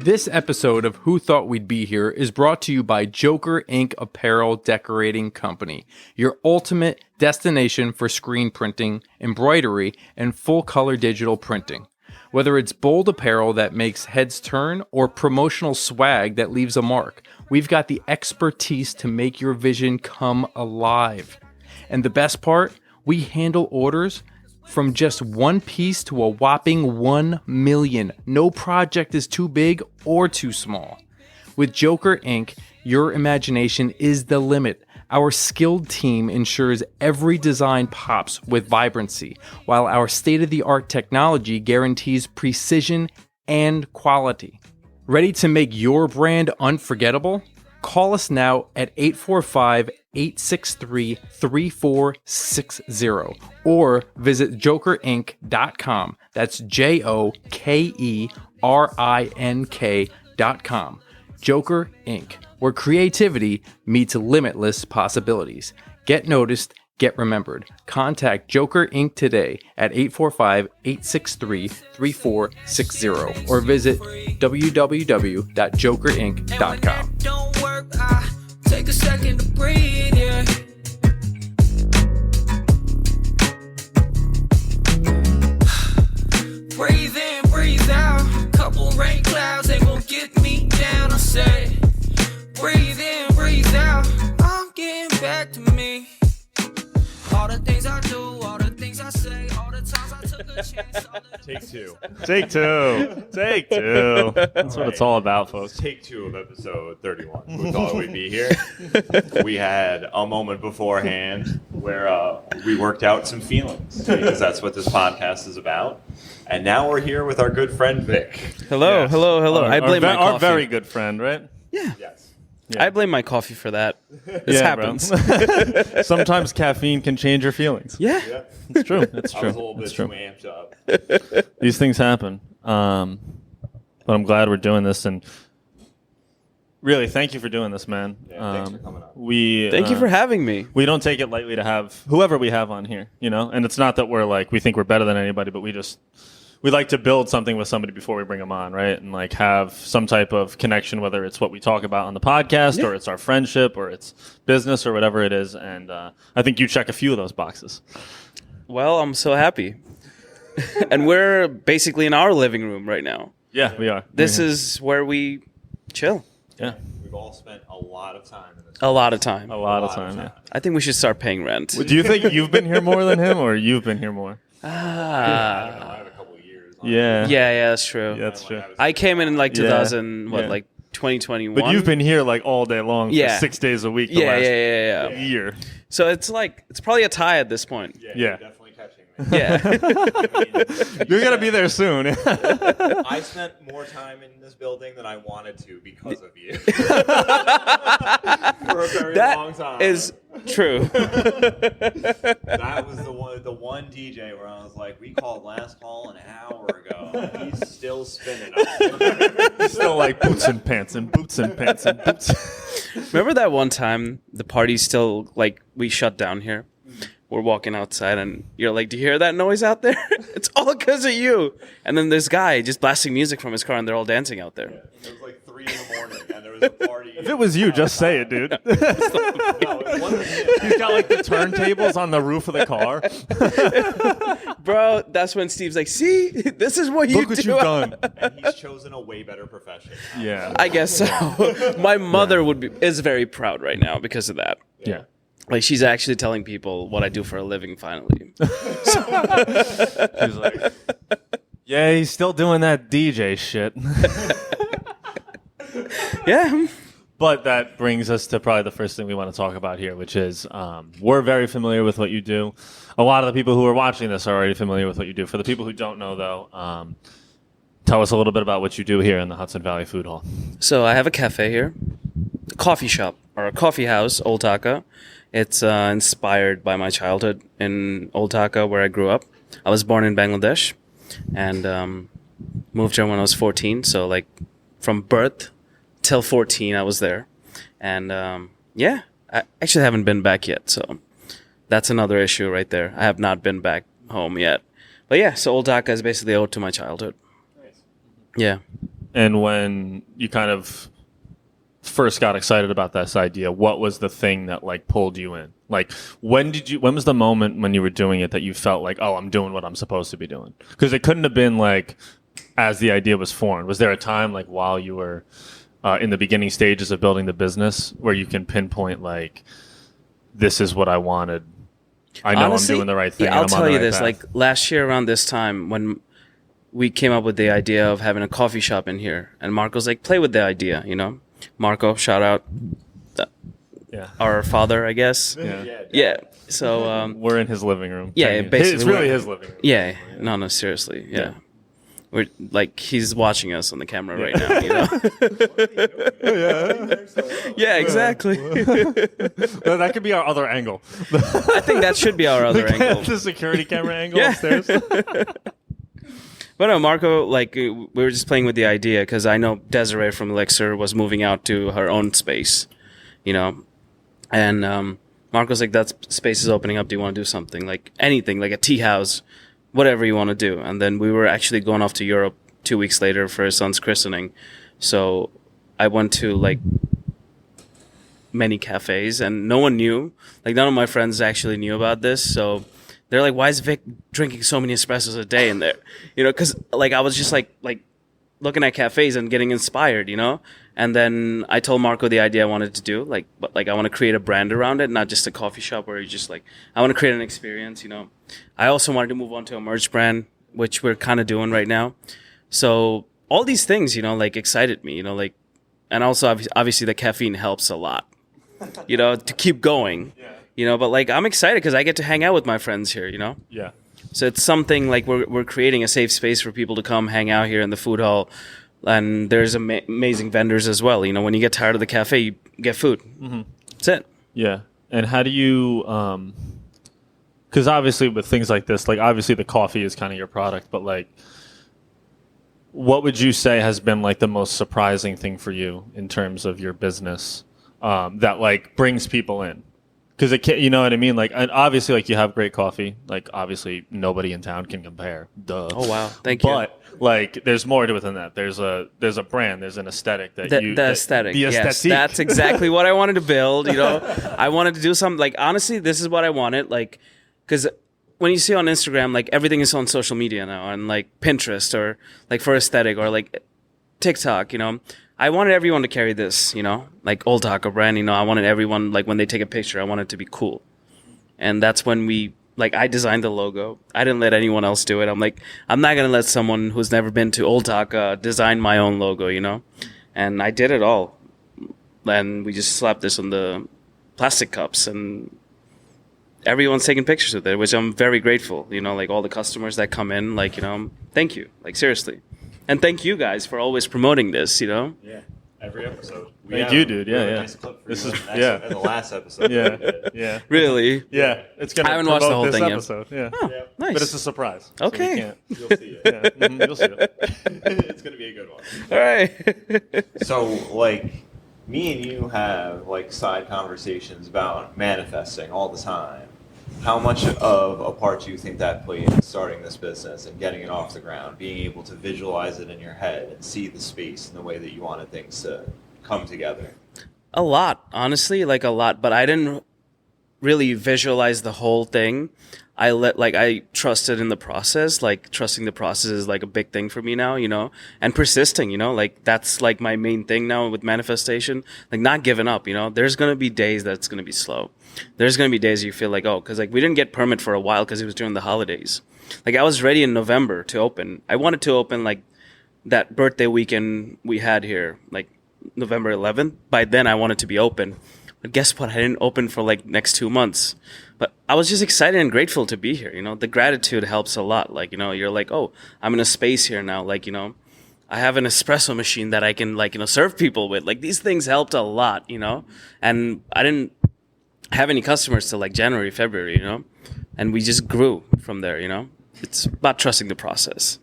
This episode of Who Thought We'd Be Here is brought to you by Joker Ink Apparel Decorating Company, your ultimate destination for screen printing, embroidery, and full-color digital printing. Whether it's bold apparel that makes heads turn or promotional swag that leaves a mark, we've got the expertise to make your vision come alive. And the best part, we handle orders from just one piece to a whopping 1 million. No project is too big or too small. With Joker Ink, your imagination is the limit. Our skilled team ensures every design pops with vibrancy, while our state-of-the-art technology guarantees precision and quality. Ready to make your brand unforgettable? Call us now at 845-863-3460 or visit jokerink.com. That's JOKERINK.com. Joker Ink, where creativity meets limitless possibilities. Get noticed, get remembered. Contact Joker Inc. today at 845-863-3460 or visit www.jokerinc.com. Don't work, take a second to breathe, yeah. Breathe in, breathe out. Couple rain clouds ain't gonna get me down. I say, breathe in, breathe out. I'm getting back to me. All the things I do, all the things I say, all the times I took a chance. Take two. Take two. Take two. That's what it's all about, folks. Take two of episode 31. Who thought we'd be here? We had a moment beforehand where we worked out some feelings because that's what this podcast is about. And now we're here with our good friend Vic. Hello, Yes. hello. I blame my coffee. Our very good friend, right? Yeah. Yes. I blame my coffee for that. This happens. Sometimes caffeine can change your feelings. Yeah. Yeah. It's true. It's I true. was a little bit It's too true. amped up. These things happen. But I'm glad we're doing this. And really, thank you for doing this, man. Yeah, thanks for coming on. Thank you for having me. We don't take it lightly to have whoever we have on here, you know? And it's not that we think we're better than anybody, but we like to build something with somebody before we bring them on, right? And like have some type of connection, whether it's what we talk about on the podcast or it's our friendship or it's business or whatever it is. And I think you check a few of those boxes. Well, I'm so happy. And we're basically in our living room right now. Yeah, we are. This is where we chill. Yeah. We've all spent a lot of time in this. A lot of time. A lot of time, yeah. I think we should start paying rent. Do you think you've been here more than him or you've been here more? I don't know. I have a couple of years. Yeah. Yeah, that's true. Yeah, that's true. I came in like 2000, Yeah. like 2021. But you've been here like all day long for Yeah. 6 days a week the Yeah, last yeah. year. So it's probably a tie at this point. Yeah, Yeah. You're definitely catching me. Yeah. You're going to be there soon. I spent more time in this building than I wanted to because of you. For a very long time. That is true. That was the one DJ where I was like, we called last call an hour ago. And he's still spinning up. He's still like boots and pants and boots and pants and boots. Remember that one time the party still, like, we shut down here? We're walking outside and you're like, do you hear that noise out there? It's all because of you. And then this guy just blasting music from his car and they're all dancing out there. It was like 3 in the morning and there was a party. If it was you, just say it, dude. No, it wasn't him. He's got like the turntables on the roof of the car. Bro, that's when Steve's like, see, this is what you Look what do. you've done. And he's chosen a way better profession. Yeah. I guess so. My mother is very proud right now because of that. Yeah. Like, she's actually telling people what I do for a living finally. She's like, yeah, he's still doing that DJ shit. Yeah. But that brings us to probably the first thing we want to talk about here, which is we're very familiar with what you do. A lot of the people who are watching this are already familiar with what you do. For the people who don't know, though, tell us a little bit about what you do here in the Hudson Valley Food Hall. So I have a cafe here, a coffee shop, or a coffee house, Old Dhaka. It's inspired by my childhood in Old Dhaka, where I grew up. I was born in Bangladesh and moved here when I was 14. So, like, from birth till 14, I was there. And, I actually haven't been back yet. So that's another issue right there. I have not been back home yet. But, yeah, so Old Dhaka is basically owed to my childhood. Nice. Yeah. And when you kind of first got excited about this idea, what was the thing that like pulled you in? Like when was the moment when you were doing it that you felt like, oh, I'm doing what I'm supposed to be doing? Because it couldn't have been like as the idea was formed. Was there a time like while you were in the beginning stages of building the business where you can pinpoint like, this is what I wanted? I know honestly, I'm doing the right thing. Yeah, I'll tell you this. Path. Like last year around this time when we came up with the idea of having a coffee shop in here, and Marco's like, play with the idea, you know? Marco, shout out. Our father, I guess. Yeah. So we're in his living room. Yeah, basically. It's really his living room. Yeah. No, seriously. Yeah. We're like he's watching us on the camera right now, you know. Yeah, exactly. Well, that could be our other angle. I think that should be our other angle. The security camera angle upstairs. But no, Marco, like we were just playing with the idea because I know Desiree from Elixir was moving out to her own space, you know, and Marco's like, that space is opening up. Do you want to do something like anything, like a tea house? Whatever you want to do. And then we were actually going off to Europe 2 weeks later for his son's christening. So I went to like many cafes and no one knew. Like none of my friends actually knew about this. So they're like, why is Vic drinking so many espressos a day in there? You know, because like I was just like looking at cafes and getting inspired, you know? And then I told Marco the idea I wanted to do, like, but like I want to create a brand around it, not just a coffee shop where you just like, I want to create an experience, you know? I also wanted to move on to a merch brand, which we're kind of doing right now. So all these things, you know, like excited me, you know, like, and also obviously the caffeine helps a lot, you know, to keep going, you know, but like I'm excited because I get to hang out with my friends here, you know? Yeah. So it's something like we're creating a safe space for people to come hang out here in the food hall. And there's amazing vendors as well. You know, when you get tired of the cafe, you get food. Mm-hmm. That's it. Yeah. And how do you, because obviously with things like this, like obviously the coffee is kind of your product, but like, what would you say has been like the most surprising thing for you in terms of your business that like brings people in? Because it can't, you know what I mean? Like, and obviously, like you have great coffee. Like, obviously, nobody in town can compare. Duh. Oh wow, thank you. But like, there's more to it than that. There's a brand. There's an aesthetic that the aesthetic. The aesthetic. Yes, that's exactly what I wanted to build. You know, I wanted to do something. Like, honestly, this is what I wanted. Like, because when you see on Instagram, like everything is on social media now, and like Pinterest or like for aesthetic or like TikTok. You know. I wanted everyone to carry this, you know, like Old Dhaka brand, you know, I wanted everyone, like when they take a picture, I want it to be cool. And that's when I designed the logo. I didn't let anyone else do it. I'm like, I'm not going to let someone who's never been to Old Dhaka design my own logo, you know. And I did it all. And we just slapped this on the plastic cups and everyone's taking pictures with it, which I'm very grateful, you know, like all the customers that come in, like, you know, thank you, like seriously. And thank you guys for always promoting this, you know? Yeah, every episode. Thank you, dude. Yeah, yeah. Nice clip for this is in the last episode. Yeah. Really? Yeah. It's gonna. I haven't watched the whole thing episode. yet. Yeah. Oh, nice. But it's a surprise. Okay. You'll see it. You'll see it. It's gonna be a good one. All right. So, like, me and you have like side conversations about manifesting all the time. How much of a part do you think that played in starting this business and getting it off the ground, being able to visualize it in your head and see the space in the way that you wanted things to come together? A lot, honestly, like a lot. But I didn't really visualize the whole thing. I trusted in the process. Like trusting the process is like a big thing for me now, you know, and persisting, you know, like that's like my main thing now with manifestation, like not giving up, you know. There's going to be days that's going to be slow. There's going to be days you feel like, oh, because like we didn't get permit for a while because it was during the holidays. Like I was ready in November to open. I wanted to open like that birthday weekend we had here, like November 11th. By then I wanted to be open. But guess what? I didn't open for like next 2 months. But I was just excited and grateful to be here. You know, the gratitude helps a lot. Like, you know, you're like, oh, I'm in a space here now. Like, you know, I have an espresso machine that I can like, you know, serve people with. Like these things helped a lot, you know, and I didn't have any customers till like January, February, you know, and we just grew from there, you know. It's about trusting the process.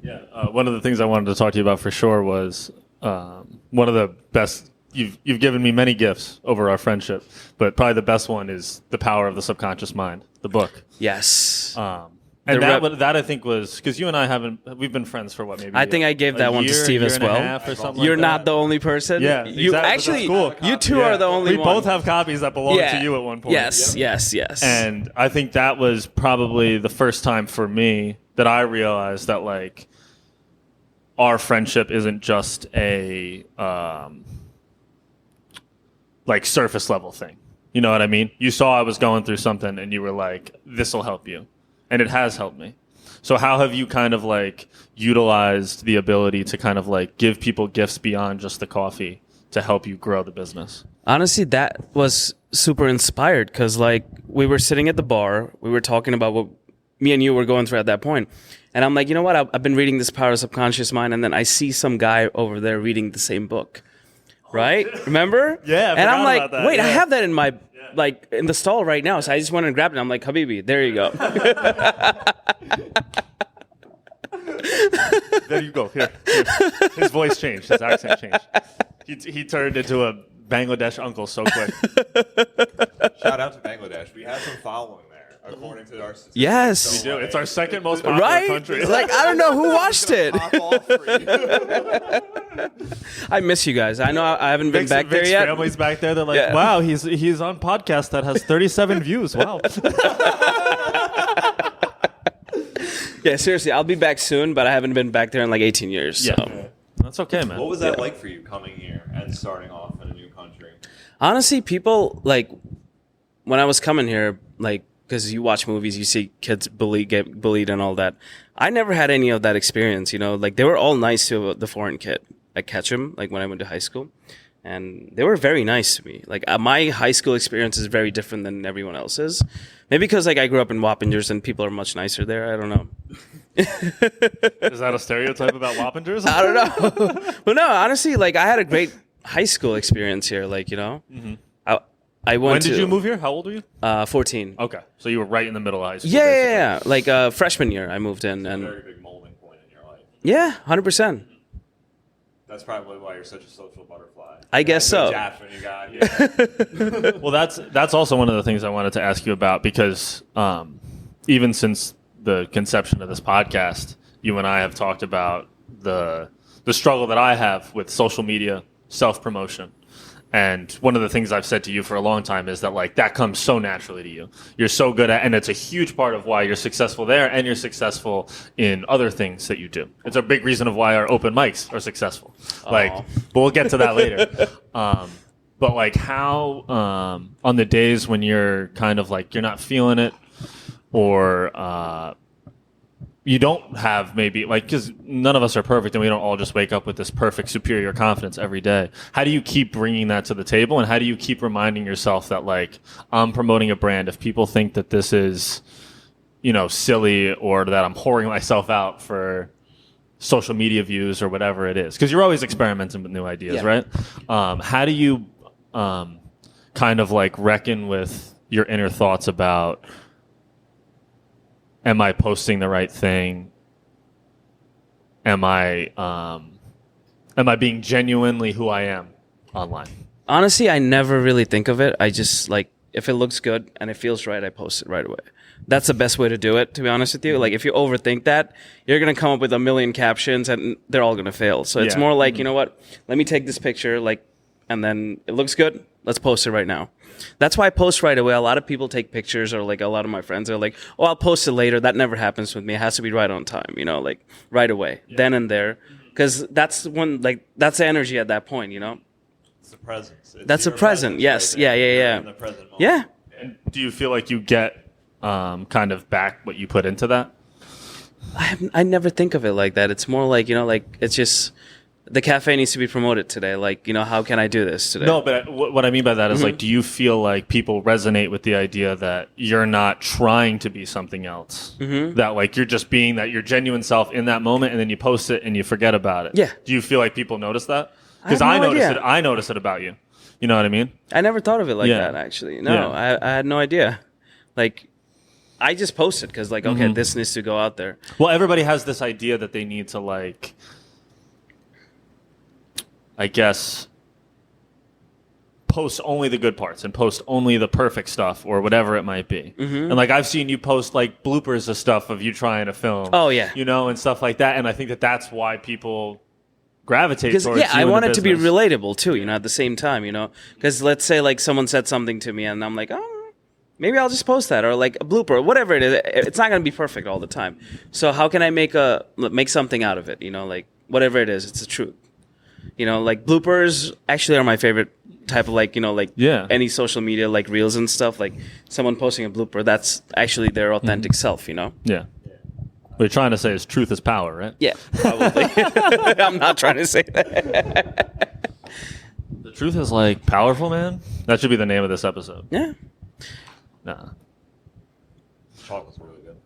Yeah. One of the things I wanted to talk to you about for sure was one of the best. You've given me many gifts over our friendship, but probably the best one is The Power of the Subconscious Mind, the book. Yes. And that I think was because you and I we've been friends for what, maybe I think I gave that one to Steve as well. You're not the only person. Yeah, you exactly. actually, Cool. you two are the only we one. both have copies that belong to you at one point. Yes. And I think that was probably the first time for me that I realized that like our friendship isn't just a like surface level thing. You know what I mean? You saw I was going through something and you were like, this will help you. And it has helped me. So how have you kind of like utilized the ability to kind of like give people gifts beyond just the coffee to help you grow the business? Honestly, that was super inspired because like we were sitting at the bar, we were talking about what me and you were going through at that point. And I'm like, you know what? I've been reading this Power of Subconscious Mind, and then I see some guy over there reading the same book. Right? Remember? Yeah. And I'm like, wait, yeah. I have that in my like in the stall right now. So I just went and grabbed it. I'm like, Habibi, there you go. There you go. Here. His voice changed. His accent changed. He turned into a Bangladesh uncle so quick. Shout out to Bangladesh. We have some following there, according to our statistics. Yes. So, We do. like, It's our second most popular Right? country. Like, I don't know who watched it. pop off for you. I miss you guys. I know I haven't been back there Vic's yet. family's back there. They're like, Yeah. wow, he's on podcast that has 37 views. Wow. Yeah, seriously, I'll be back soon, but I haven't been back there in like 18 years. Yeah. So. That's okay, man. What was that like for you coming here and starting off in a new country? Honestly, people like when I was coming here, like because you watch movies, you see kids get bullied and all that. I never had any of that experience. You know, like they were all nice to the foreign kid at Ketchum, like when I went to high school, and they were very nice to me. Like my high school experience is very different than everyone else's. Maybe because like I grew up in Wappingers and people are much nicer there. I don't know. Is that a stereotype about Wappingers? I don't know. But no, honestly, like I had a great high school experience here. Like, you know, I went When to... did you move here? How old were you? 14. Okay. So you were right in the middle of high school. Yeah. Like freshman year I moved in. A And very big molding point in your life. yeah, 100%. That's probably why you're such a social butterfly. I guess so. Japs when you got here. Well, that's also one of the things I wanted to ask you about because even since the conception of this podcast, you and I have talked about the struggle that I have with social media, self-promotion. And one of the things I've said to you for a long time is that like that comes so naturally to you. You're so good at, and it's a huge part of why you're successful there and you're successful in other things that you do. It's a big reason of why our open mics are successful. Like, but we'll get to that later. But like how, on the days when you're kind of like, you're not feeling it or, you don't have maybe like because none of us are perfect and we don't all just wake up with this perfect superior confidence every day. How do you keep bringing that to the table and how do you keep reminding yourself that like I'm promoting a brand? If people think that this is, you know, silly or that I'm whoring myself out for social media views or whatever it is, because you're always experimenting with new ideas, right? How do you kind of like reckon with your inner thoughts about am I posting the right thing? Am I being genuinely who I am online? Honestly, I never really think of it. I just like if it looks good and it feels right, I post it right away. That's the best way to do it, to be honest with you. Like if you overthink that, you're gonna come up with a million captions and they're all gonna fail. So it's more like, you know what? Let me take this picture, like, and then it looks good. Let's post it right now. That's why I post right away. A lot of people take pictures, or like a lot of my friends are like, "Oh, I'll post it later." That never happens with me. It has to be right on time, you know, like right away, then and there, because that's when like that's the energy at that point, you know. It's the presence. That's a present. Yes. Right Yeah. You're in the present moment. Yeah. And do you feel like you get kind of back what you put into that? I never think of it like that. It's more like, you know, like it's just the cafe needs to be promoted today. Like, you know, how can I do this today? No, but what I mean by that is like, do you feel like people resonate with the idea that you're not trying to be something else? That like you're just being that your genuine self in that moment, and then you post it and you forget about it. Yeah. Do you feel like people notice that? Because I I have no notice idea. it. I notice it about you. You know what I mean? I never thought of it like Yeah. that, actually. No, Yeah. I had no idea. Like, I just posted because, like, okay, this needs to go out there. Well, everybody has this idea that they need to like, I guess, post only the good parts and post only the perfect stuff or whatever it might be. And like I've seen you post like bloopers of stuff of you trying to film. Oh, yeah. You know, and stuff like that. And I think that that's why people gravitate Because towards you I in want the it to be business. relatable too, you know, at the same time, you know. Because let's say like someone said something to me, and I'm like, oh, maybe I'll just post that, or like a blooper, or whatever it is. It's not going to be perfect all the time. So how can I make something out of it? You know, like whatever it is, it's the truth. You know, like bloopers actually are my favorite type of like, you know, like any social media like reels and stuff. Like someone posting a blooper, that's actually their authentic self. You know. Yeah. What you're trying to say is truth is power, right? Yeah, probably. I'm not trying to say that. The truth is like powerful, man. That should be the name of this episode. Yeah. Nah. Chocolate's really good.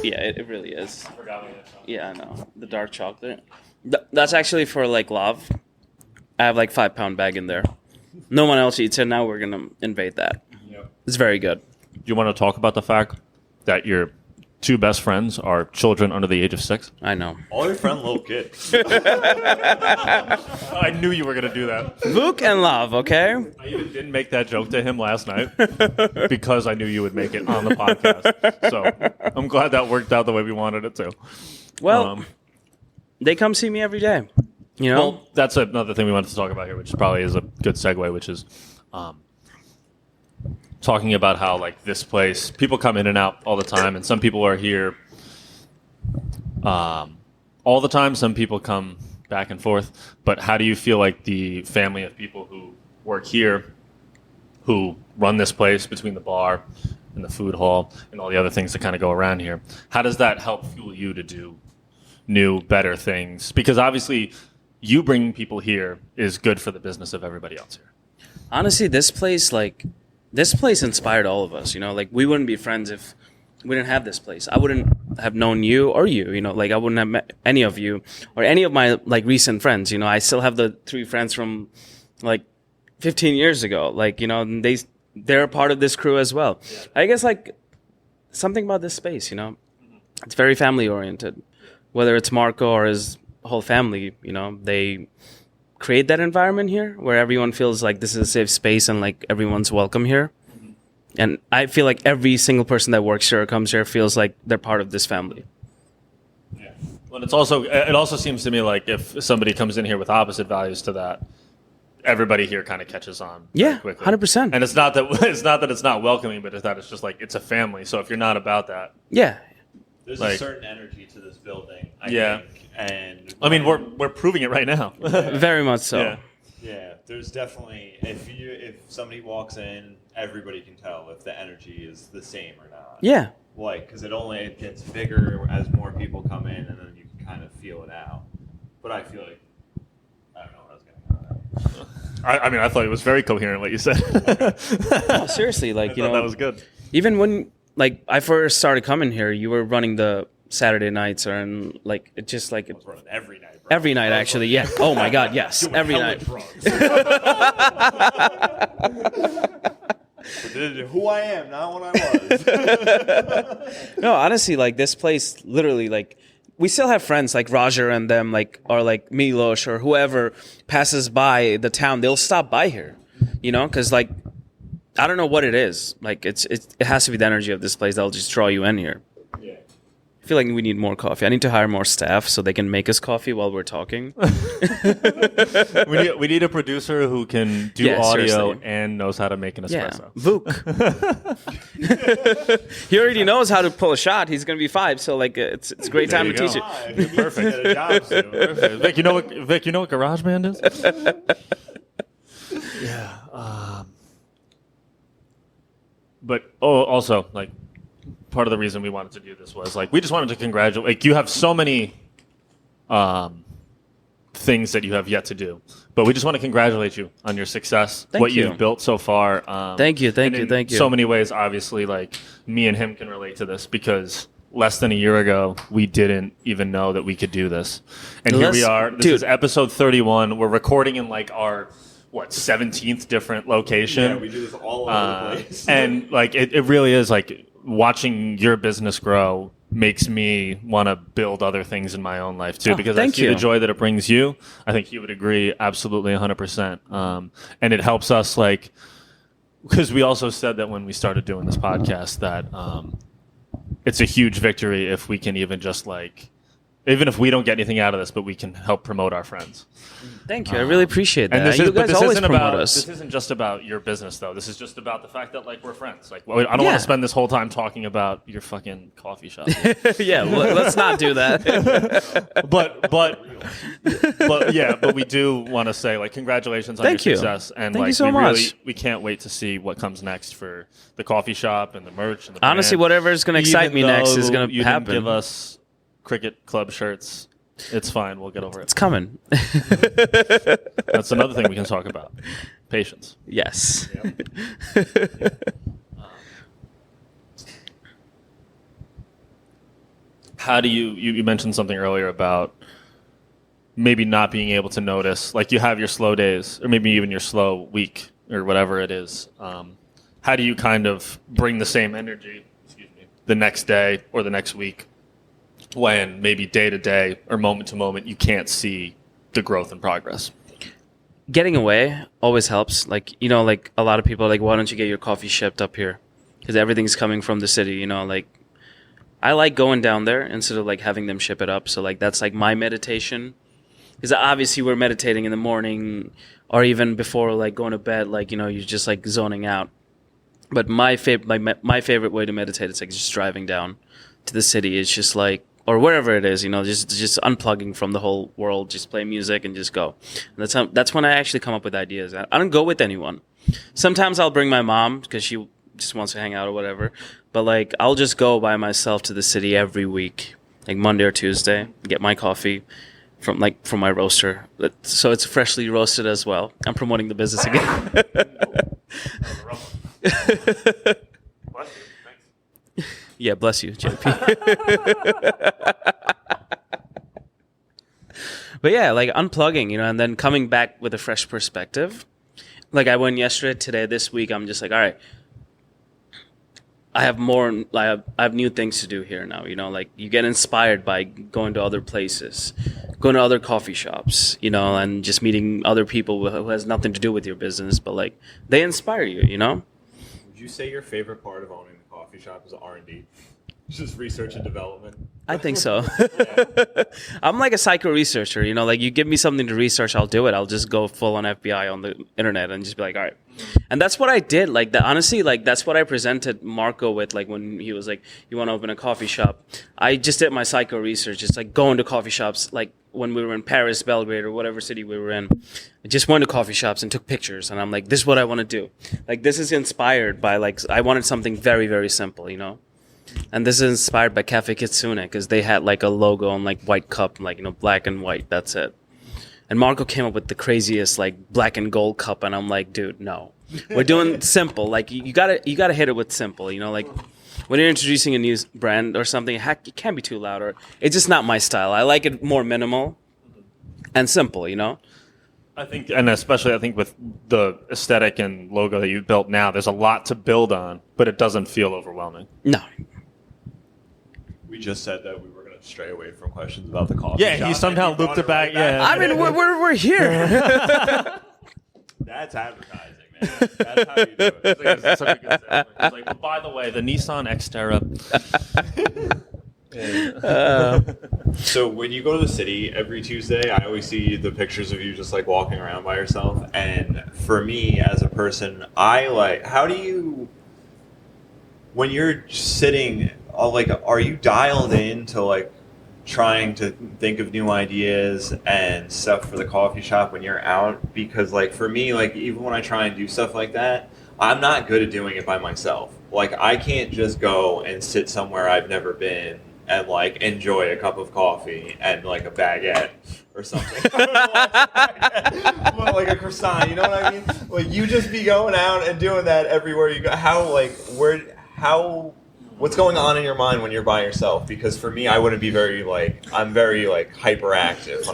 Yeah, it really is. Yeah, I know. The dark chocolate. That's actually for like love. I have like 5-pound bag in there. No one else eats it. Now we're going to invade that. Yep. It's very good. Do you want to talk about the fact that your two best friends are children under the age of 6? I know. All your friend little kids. I knew you were going to do that. Vuk and love, okay? I even didn't make that joke to him last night because I knew you would make it on the podcast. So I'm glad that worked out the way we wanted it to. Well, they come see me every day. You know? Well, that's another thing we wanted to talk about here, which probably is a good segue, which is talking about how like this place, people come in and out all the time, and some people are here all the time. Some people come back and forth. But how do you feel like the family of people who work here, who run this place between the bar and the food hall and all the other things that kind of go around here, how does that help fuel you to do new, better things? Because obviously you bringing people here is good for the business of everybody else here. Honestly, this place inspired all of us, you know? Like, we wouldn't be friends if we didn't have this place. I wouldn't have known you or you know? Like, I wouldn't have met any of you or any of my, like, recent friends, you know? I still have the 3 friends from, like, 15 years ago. Like, you know, and they're a part of this crew as well. Yeah. I guess, like, something about this space, you know? It's very family-oriented. Whether it's Marco or his whole family, you know, they create that environment here where everyone feels like this is a safe space and like everyone's welcome here. And I feel like every single person that works here or comes here feels like they're part of this family. Yeah. Well, it also seems to me like if somebody comes in here with opposite values to that, everybody here kind of catches on. Yeah, quickly. 100%. And it's not that it's not welcoming, but it's that it's just like it's a family. So if you're not about that, yeah, there's like, a certain energy to this building. I think, and I mean we're proving it right now. very much so. Yeah. Yeah, there's definitely if somebody walks in, everybody can tell if the energy is the same or not. Yeah. Like, because it gets bigger as more people come in, and then you can kind of feel it out. But I feel like I don't know what I was going to go. I mean, I thought it was very coherent what you said. No, seriously, like I you thought know, that was good. Even when like I first started coming here, you were running the Saturday nights, and like it just like I was running every night, bro. every night actually. Yeah. Oh my God. Yes. Doing Every hella night. drugs. Who I am, not what I was. No, honestly, like this place, literally, like we still have friends like Roger and them, like or like Milos or whoever passes by the town. They'll stop by here, you know, because like I don't know what it is. Like it has to be the energy of this place that'll just draw you in here. Yeah. I feel like we need more coffee. I need to hire more staff so they can make us coffee while we're talking. We need a producer who can do Yeah, audio seriously. and knows how to make an Yeah, espresso. Vuk. He already knows how to pull a shot. He's gonna be 5, so like it's a great There time you to go. teach it. Perfect. Get a job soon. Vic, you know what GarageBand is? Yeah. But also like part of the reason we wanted to do this was like we just wanted to congratulate. Like you have so many things that you have yet to do, but we just want to congratulate you on your success, Thank what you. you've built so far. Thank you. and in so many ways, obviously, like me and him can relate to this because less than a year ago, we didn't even know that we could do this. And here we are. This is episode 31. We're recording in like our 17th different location. Yeah, we do this all over the place. And like it really is like watching your business grow makes me want to build other things in my own life too, because I thank see you. the joy that it brings you. I think you would agree absolutely 100%. And it helps us, like, because we also said that when we started doing this podcast that it's a huge victory if we can even just like, even if we don't get anything out of this, but we can help promote our friends. Thank you. I really appreciate that. And this You is, guys but this always isn't promote about. us. This isn't just about your business, though. This is just about the fact that, like, we're friends. Like, I don't want to spend this whole time talking about your fucking coffee shop. Yeah, let's not do that. but we do want to say, like, congratulations on Thank your you. success, and Thank like, you so much. we can't wait to see what comes next for the coffee shop and the merch. And the Honestly, brand. whatever is going to excite me next is going to You happen. didn't give us cricket club shirts. It's fine. We'll get over it. It's coming. That's another thing we can talk about. Patience. Yes. How do you mentioned something earlier about maybe not being able to notice, like you have your slow days or maybe even your slow week or whatever it is. How do you kind of bring the same energy, the next day or the next week when maybe day to day or moment to moment you can't see the growth and progress? Getting away always helps. Like, you know, like a lot of people are like, why don't you get your coffee shipped up here? Because everything's coming from the city, you know, like I like going down there instead of like having them ship it up. So like that's like my meditation. Because obviously we're meditating in the morning or even before like going to bed, like, you know, you're just like zoning out. But my favorite way to meditate is like just driving down to the city. It's just like, or wherever it is, you know, just unplugging from the whole world, just play music and just go. And that's when I actually come up with ideas. I don't go with anyone. Sometimes I'll bring my mom because she just wants to hang out or whatever. But like I'll just go by myself to the city every week, like Monday or Tuesday, get my coffee from my roaster. So it's freshly roasted as well. I'm promoting the business again. Yeah, bless you, JP. But yeah, like unplugging, you know, and then coming back with a fresh perspective. Like I went yesterday, today, this week, I'm just like, all right, I have new things to do here now, you know, like you get inspired by going to other places, going to other coffee shops, you know, and just meeting other people who has nothing to do with your business, but like they inspire you, you know? Would you say your favorite part of owning the coffee shop is R&D? Just research and development? I think so. I'm like a psycho researcher, you know, like you give me something to research, I'll do it. I'll just go full on FBI on the internet and just be like, all right. And that's what I did. Like honestly, like that's what I presented Marco with, like when he was like, you want to open a coffee shop. I just did my psycho research. It's like going to coffee shops, like when we were in Paris, Belgrade, or whatever city we were in. I just went to coffee shops and took pictures. And I'm like, this is what I want to do. Like this is inspired by like, I wanted something very, very simple, you know? And this is inspired by Cafe Kitsune because they had like a logo on like white cup, like, you know, black and white. That's it. And Marco came up with the craziest like black and gold cup, and I'm like, dude, no, we're doing simple. Like you gotta hit it with simple. You know, like when you're introducing a new brand or something, heck, it can't be too loud, or it's just not my style. I like it more minimal and simple. You know. I think, and especially I think with the aesthetic and logo that you built now, there's a lot to build on, but it doesn't feel overwhelming. No. We just said that we were going to stray away from questions about the coffee Yeah, shop. he somehow And you looped it brought back. right Yeah, I mean, we're here. That's advertising, man. That's how you do it. It's such a good segue. It's like, well, by the way, the Nissan Xterra. So when you go to the city every Tuesday, I always see the pictures of you just like walking around by yourself. And for me as a person, I like, how do you, when you're sitting, like, are you dialed in to like trying to think of new ideas and stuff for the coffee shop when you're out? Because like for me, like even when I try and do stuff like that, I'm not good at doing it by myself. Like I can't just go and sit somewhere I've never been and like enjoy a cup of coffee and like a baguette or something. Well, like a croissant, you know what I mean? Like you just be going out and doing that everywhere you go. What's going on in your mind when you're by yourself? Because for me, I wouldn't be I'm very like hyperactive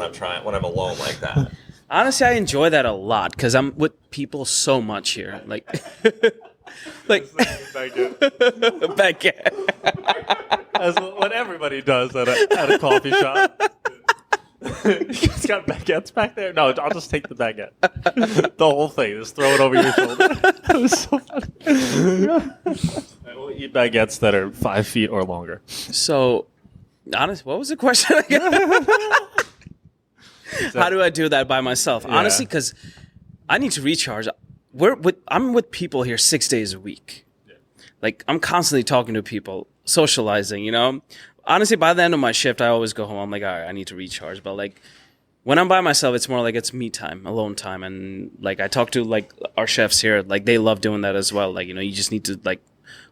when I'm alone like that. Honestly, I enjoy that a lot because I'm with people so much here. Like, baguette. Whenever everybody does at a coffee shop. He's got baguettes back there. No, I'll just take the baguette. The whole thing. Just throw it over your shoulder. That was so funny. I will eat baguettes that are 5 feet or longer. So, honest, what was the question again? How do I do that by myself? Yeah. Honestly, because I need to recharge. I'm with people here 6 days a week. Like, I'm constantly talking to people, socializing, you know? Honestly, by the end of my shift, I always go home. I'm like, all right, I need to recharge. But, like, when I'm by myself, it's more like it's me time, alone time. And, like, I talk to, like, our chefs here. Like, they love doing that as well. Like, you know, you just need to, like,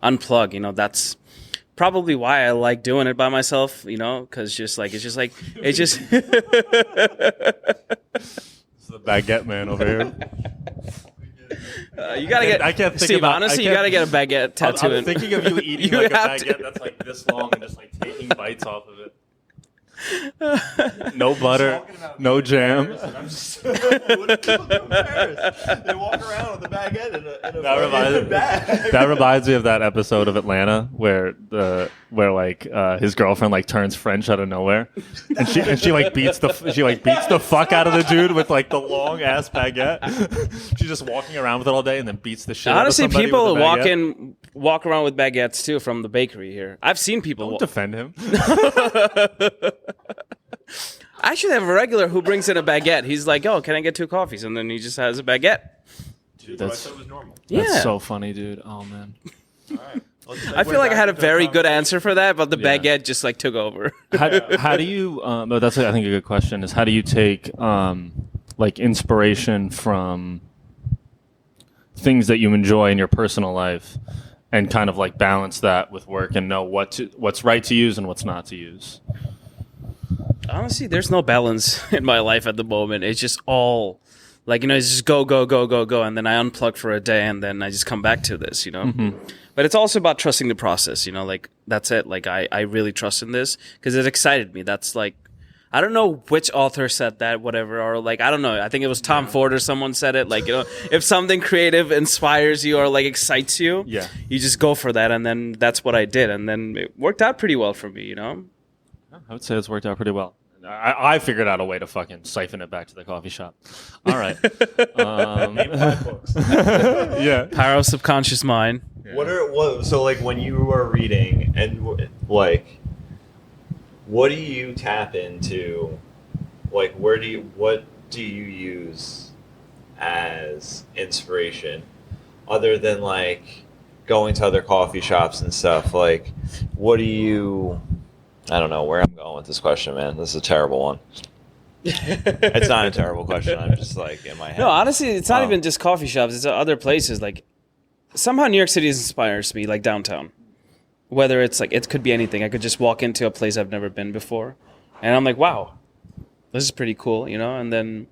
unplug. You know, that's probably why I like doing it by myself, you know? Because it's just... It's the baguette man over here. You gotta get. I can't think Steve, about. honestly, you gotta get a baguette tattoo. I'm thinking of you eating You like a have to. baguette that's like this long and just like taking bites off of it. No butter, no jam. I'm just, what do people do in Paris? They walk around with a baguette in a bag. That reminds me of that episode of Atlanta where his girlfriend like turns French out of nowhere, and she like beats the fuck out of the dude with like the long ass baguette. She's just walking around with it all day and then beats the shit. Honestly, out of somebody people with a baguette. walk around with baguettes too from the bakery here. I've seen people. Don't defend him. I actually have a regular who brings in a baguette. He's like, "Oh, can I get 2 coffees?" And then he just has a baguette. Dude, that's was normal. Yeah. That's so funny, dude. Oh man. All right. I feel like I had a very good answer for that, but the Yeah. baguette just like took over. How do you? But that's I think a good question. Is how do you take like inspiration from things that you enjoy in your personal life, and kind of like balance that with work and know what's right to use and what's not to use? Honestly, there's no balance in my life at the moment. It's just all like, you know, it's just go, go, go, go, go. And then I unplug for a day and then I just come back to this, you know? Mm-hmm. But it's also about trusting the process, you know, like that's it. Like I really trust in this because it excited me. That's like, I don't know which author said that, whatever, or like, I don't know. I think it was Tom Ford or someone said it. Like, you know, if something creative inspires you or like excites you, Yeah. you just go for that. And then that's what I did. And then it worked out pretty well for me, you know? I would say it's worked out pretty well. I figured out a way to fucking siphon it back to the coffee shop. All right. Name 5 books. Yeah. Power of subconscious mind. So like when you are reading and like, what do you tap into? Like, what do you use as inspiration, other than like going to other coffee shops and stuff? Like, what do you? I don't know where I'm going with this question, man. This is a terrible one. It's not a terrible question. I'm just like in my head. No, honestly, it's not even just coffee shops. It's other places. Like somehow New York City inspires me, like downtown. Whether it's like, it could be anything. I could just walk into a place I've never been before. And I'm like, wow, this is pretty cool, you know? And then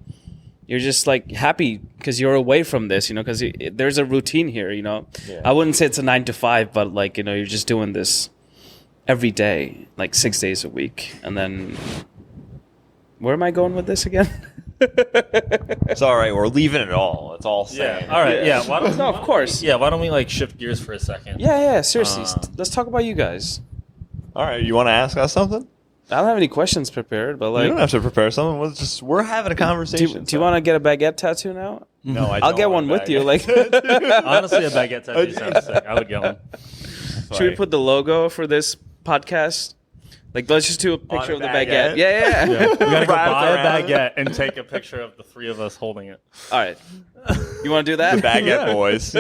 you're just like happy because you're away from this, you know, because there's a routine here, you know? Yeah. I wouldn't say it's a 9 to 5, but like, you know, you're just doing this every day, like 6 days a week. And then where am I going with this again? It's all right. We're leaving it all. It's all saying. Yeah. All right. Yeah. Why don't, No, of course. Yeah. Why don't we like shift gears for a second? Yeah, seriously. Let's talk about you guys. All right. You want to ask us something? I don't have any questions prepared, but like, You don't have to prepare something. We're having a conversation. do you want to get a baguette tattoo now? No, I I'll don't get want one a with you. baguette. Like, Honestly, a baguette tattoo sounds sick. I would get one. should we put the logo for this podcast? Like, let's just do a picture of the baguette. baguette? Yeah. Yeah. We gotta go Wrapped buy a around. baguette and take a picture of the 3 of us holding it. All right. You want to do that? The baguette boys.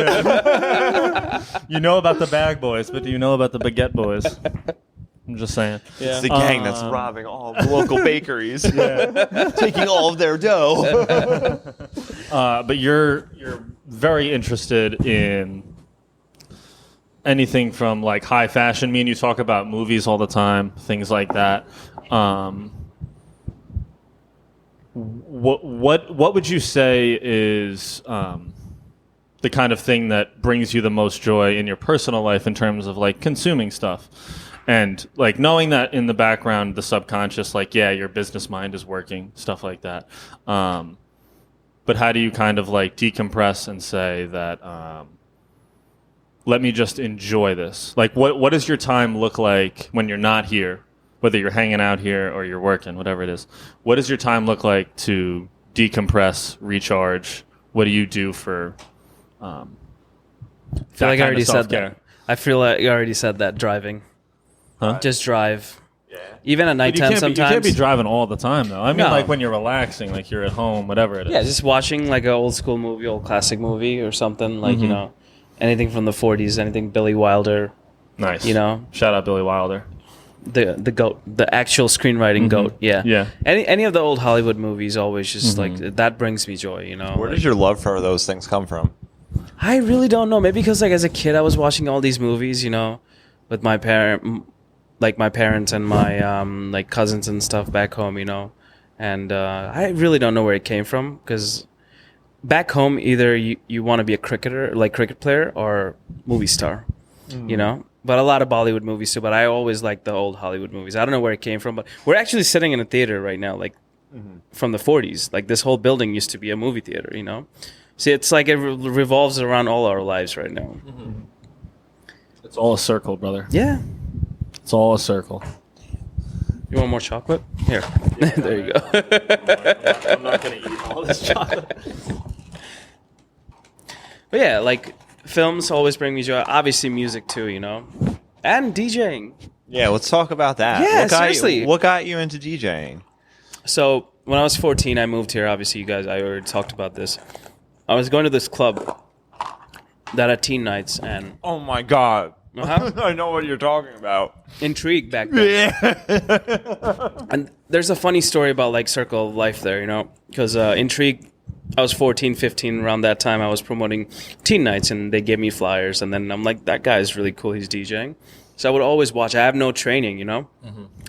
You know about the bag boys, but do you know about the baguette boys? I'm just saying. Yeah. It's the gang that's robbing all of the local bakeries, taking all of their dough. But you're very interested in anything from like high fashion. Me and you talk about movies all the time, things like that. What would you say is the kind of thing that brings you the most joy in your personal life in terms of like consuming stuff? And like knowing that in the background, the subconscious, like, yeah, your business mind is working, stuff like that. But how do you kind of like decompress and say that, let me just enjoy this? Like, what does your time look like when you're not here whether you're hanging out here or you're working, whatever it is. What does your time look like to decompress, recharge? What do you do for I feel like I already said that. I feel like you already said that, driving. Huh? Just drive. Yeah. Even at nighttime sometimes. You can't be driving all the time, though. I mean, No. like when you're relaxing, like you're at home, whatever it is. Yeah, just watching like an old school movie, old classic movie or something. Like, you know, anything from the 40s, anything Billy Wilder. Nice. You know? Shout out Billy Wilder. The GOAT, the actual screenwriting GOAT, yeah. Yeah. Any of the old Hollywood movies always just like, that brings me joy, you know? Where like, does your love for those things come from? I really don't know. Maybe because like as a kid I was watching all these movies, you know, with my parents and my like cousins and stuff back home, you know. And I really don't know where it came from because back home either you want to be a cricketer, like cricket player, or movie star, you know. But a lot of Bollywood movies too. But I always liked the old Hollywood movies. I don't know where it came from, but we're actually sitting in a theater right now, like from the 40s. Like this whole building used to be a movie theater, you know. See, it's like it revolves around all our lives right now. It's all a circle, brother. Yeah. It's all a circle. You want more chocolate? Here. There you go. I'm not going to eat all this chocolate. But yeah, like films always bring me joy. Obviously, music too, you know, and DJing. Yeah, let's talk about that. Yeah, seriously. What got you into DJing? So when I was 14, I moved here. Obviously, you guys, I already talked about this. I was going to this club that had teen nights and Oh my God. Uh-huh. I know what you're talking about. Intrigue back then. Yeah. And there's a funny story about like Circle of Life there, you know, because Intrigue, I was 14, 15, around that time I was promoting teen nights and they gave me flyers and then I'm like, that guy is really cool, he's DJing. So I would always watch. I have no training, you know.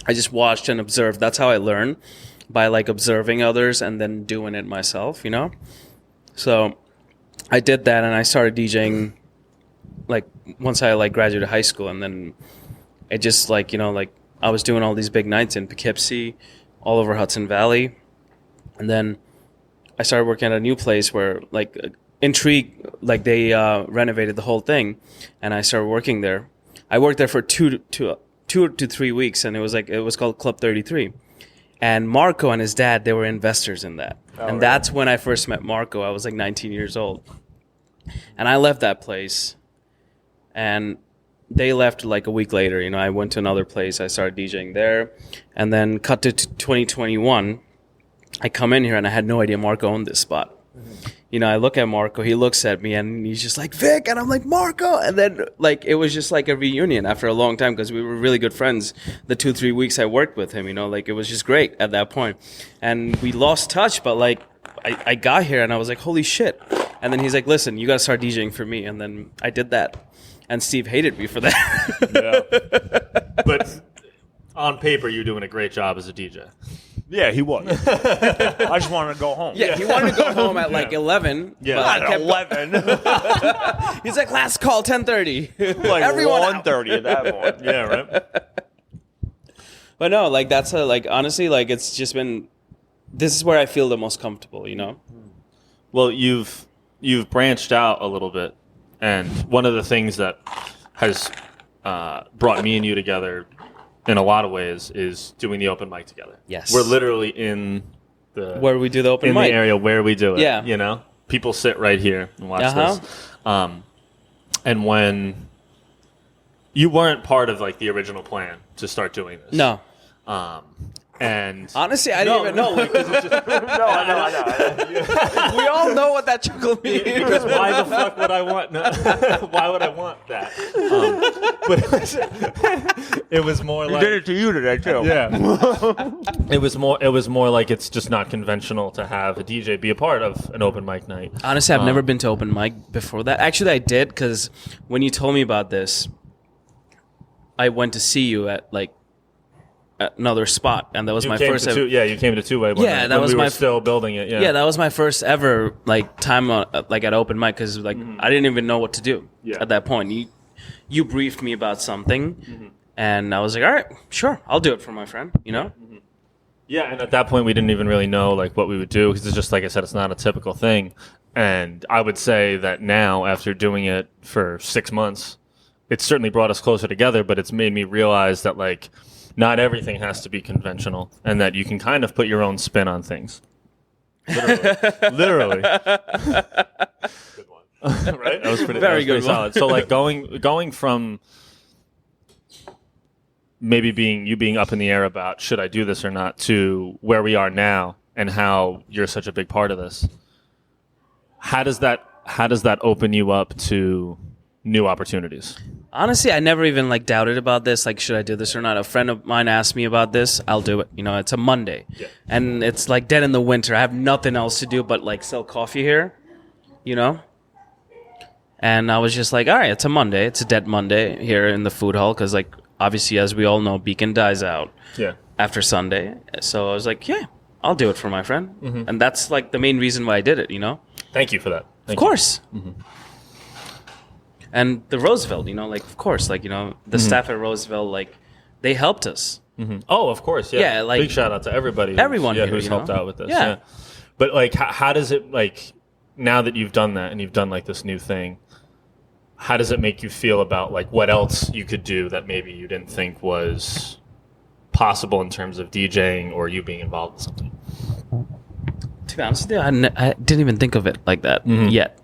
I just watched and observed. That's how I learn, by like observing others and then doing it myself, you know. So I did that and I started DJing like once I like graduated high school, and then it just like, you know, like I was doing all these big nights in Poughkeepsie, all over Hudson Valley, and then I started working at a new place where like Intrigue, like they renovated the whole thing, and I started working there. I worked there for 2 to 3 weeks, and it was called Club 33. And Marco and his dad, they were investors in that. And that's when I first met Marco. I was like 19 years old. And I left that place. And they left like a week later. You know, I went to another place. I started DJing there. And then cut to 2021. I come in here and I had no idea Marco owned this spot. You know, I look at Marco, he looks at me and he's just like, Vic, and I'm like, Marco. And then like, it was just like a reunion after a long time because we were really good friends the 2-3 weeks I worked with him, you know, like it was just great at that point. And we lost touch, but like I got here and I was like, holy shit. And then he's like, listen, you got to start DJing for me. And then I did that. And Steve hated me for that. Yeah. But on paper, you're doing a great job as a DJ. Yeah, he was. I just wanted to go home. Yeah, he wanted to go home at like 11. Yeah. But Not at 11. he's like, last call, 10:30. Like Everyone out. 1:30 at that point. Yeah, right? But no, like that's like honestly, like it's just been, this is where I feel the most comfortable, you know? Well, you've branched out a little bit, and one of the things that has brought me and you together in a lot of ways is doing the open mic together. Yes. We're literally in the Where we do the open in mic. the area where we do it. Yeah. You know? People sit right here and watch this. And when you weren't part of like the original plan to start doing this. No. And Honestly, I didn't even know. like, 'cause it's just, I know. We all know what that chuckle means. because why the fuck would I want? Why would I want that? But it was more like Did it to you today too. yeah. It was more like it's just not conventional to have a DJ be a part of an open mic night. Honestly, I've never been to open mic before that. Actually, I did because when you told me about this, I went to see you at like another spot, and that was my first. You came to Two Way. Yeah, that was we were my still building it. Yeah, Yeah, that was my first ever like time like at open mic because like I didn't even know what to do at that point. You briefed me about something, and I was like, all right, sure, I'll do it for my friend. You know. Yeah, and at that point we didn't even really know like what we would do because it's just like I said, it's not a typical thing. And I would say that now, after doing it for 6 months, it's certainly brought us closer together, but it's made me realize that like not everything has to be conventional, and that you can kind of put your own spin on things. Literally. Good one. Right? That was pretty, Very that was good pretty one. solid. So like going from maybe being up in the air about should I do this or not to where we are now and how you're such a big part of this. How does that open you up to new opportunities? Honestly, I never even like doubted about this. Like, should I do this or not? A friend of mine asked me about this. I'll do it. You know, it's a Monday, and it's like dead in the winter. I have nothing else to do but like sell coffee here. You know, and I was just like, all right, it's a Monday. It's a dead Monday here in the food hall because, like, obviously, as we all know, Beacon dies out after Sunday. So I was like, yeah, I'll do it for my friend, and that's like the main reason why I did it. You know. Thank you for that. Of course. And the Roosevelt, you know, like, of course, like, you know, the staff at Roosevelt, like, they helped us. Oh, of course, yeah. Yeah, like- big shout out to everybody. Everyone here, who's you helped know? out with this. Yeah. But like, how does it like now that you've done that and you've done like this new thing? How does it make you feel about like what else you could do that maybe you didn't think was possible in terms of DJing or you being involved with something? To be honest with you, I didn't even think of it like that yet.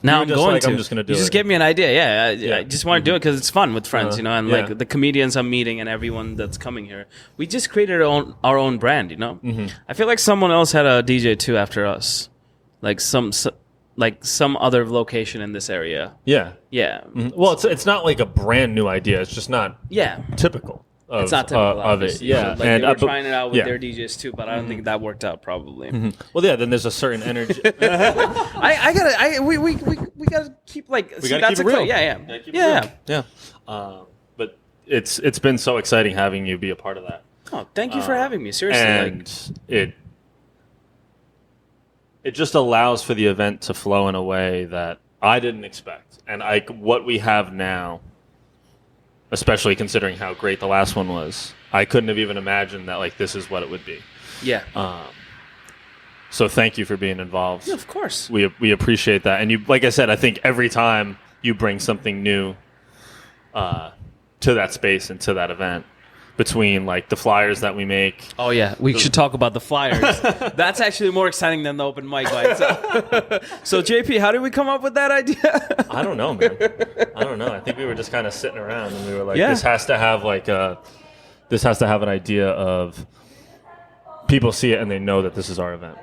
Now You I'm were just going like, to. I'm just gonna do you just it. gave me an idea. Yeah, I just want to do it because it's fun with friends, you know, and Yeah. like the comedians I'm meeting and everyone that's coming here. We just created our own brand, you know. I feel like someone else had a DJ too after us, like some other location in this area. Yeah. Yeah, Well, it's not like a brand new idea. It's just not yeah. typical. Of, It's not typical of it. obviously. Yeah. Like they were but- trying it out with yeah. their DJs too, but I don't think that worked out probably. Well, yeah. Then there's a certain energy. We gotta keep like. We gotta keep it real. Yeah. Yeah. But it's been so exciting having you be a part of that. Oh, thank you for having me. Seriously, And it just allows for the event to flow in a way that I didn't expect. And what we have now, especially considering how great the last one was, I couldn't have even imagined that like this is what it would be. yeah. So thank you for being involved. Yeah, of course. We appreciate that. And you, like I said, I think every time you bring something new to that space and to that event, between like the flyers that we make. Oh yeah, we should talk about the flyers. That's actually more exciting than the open mic by itself. So JP, how did we come up with that idea? I don't know, man. I don't know. I think we were just kind of sitting around and we were like, Yeah. this has to have an idea of people see it and they know that this is our event.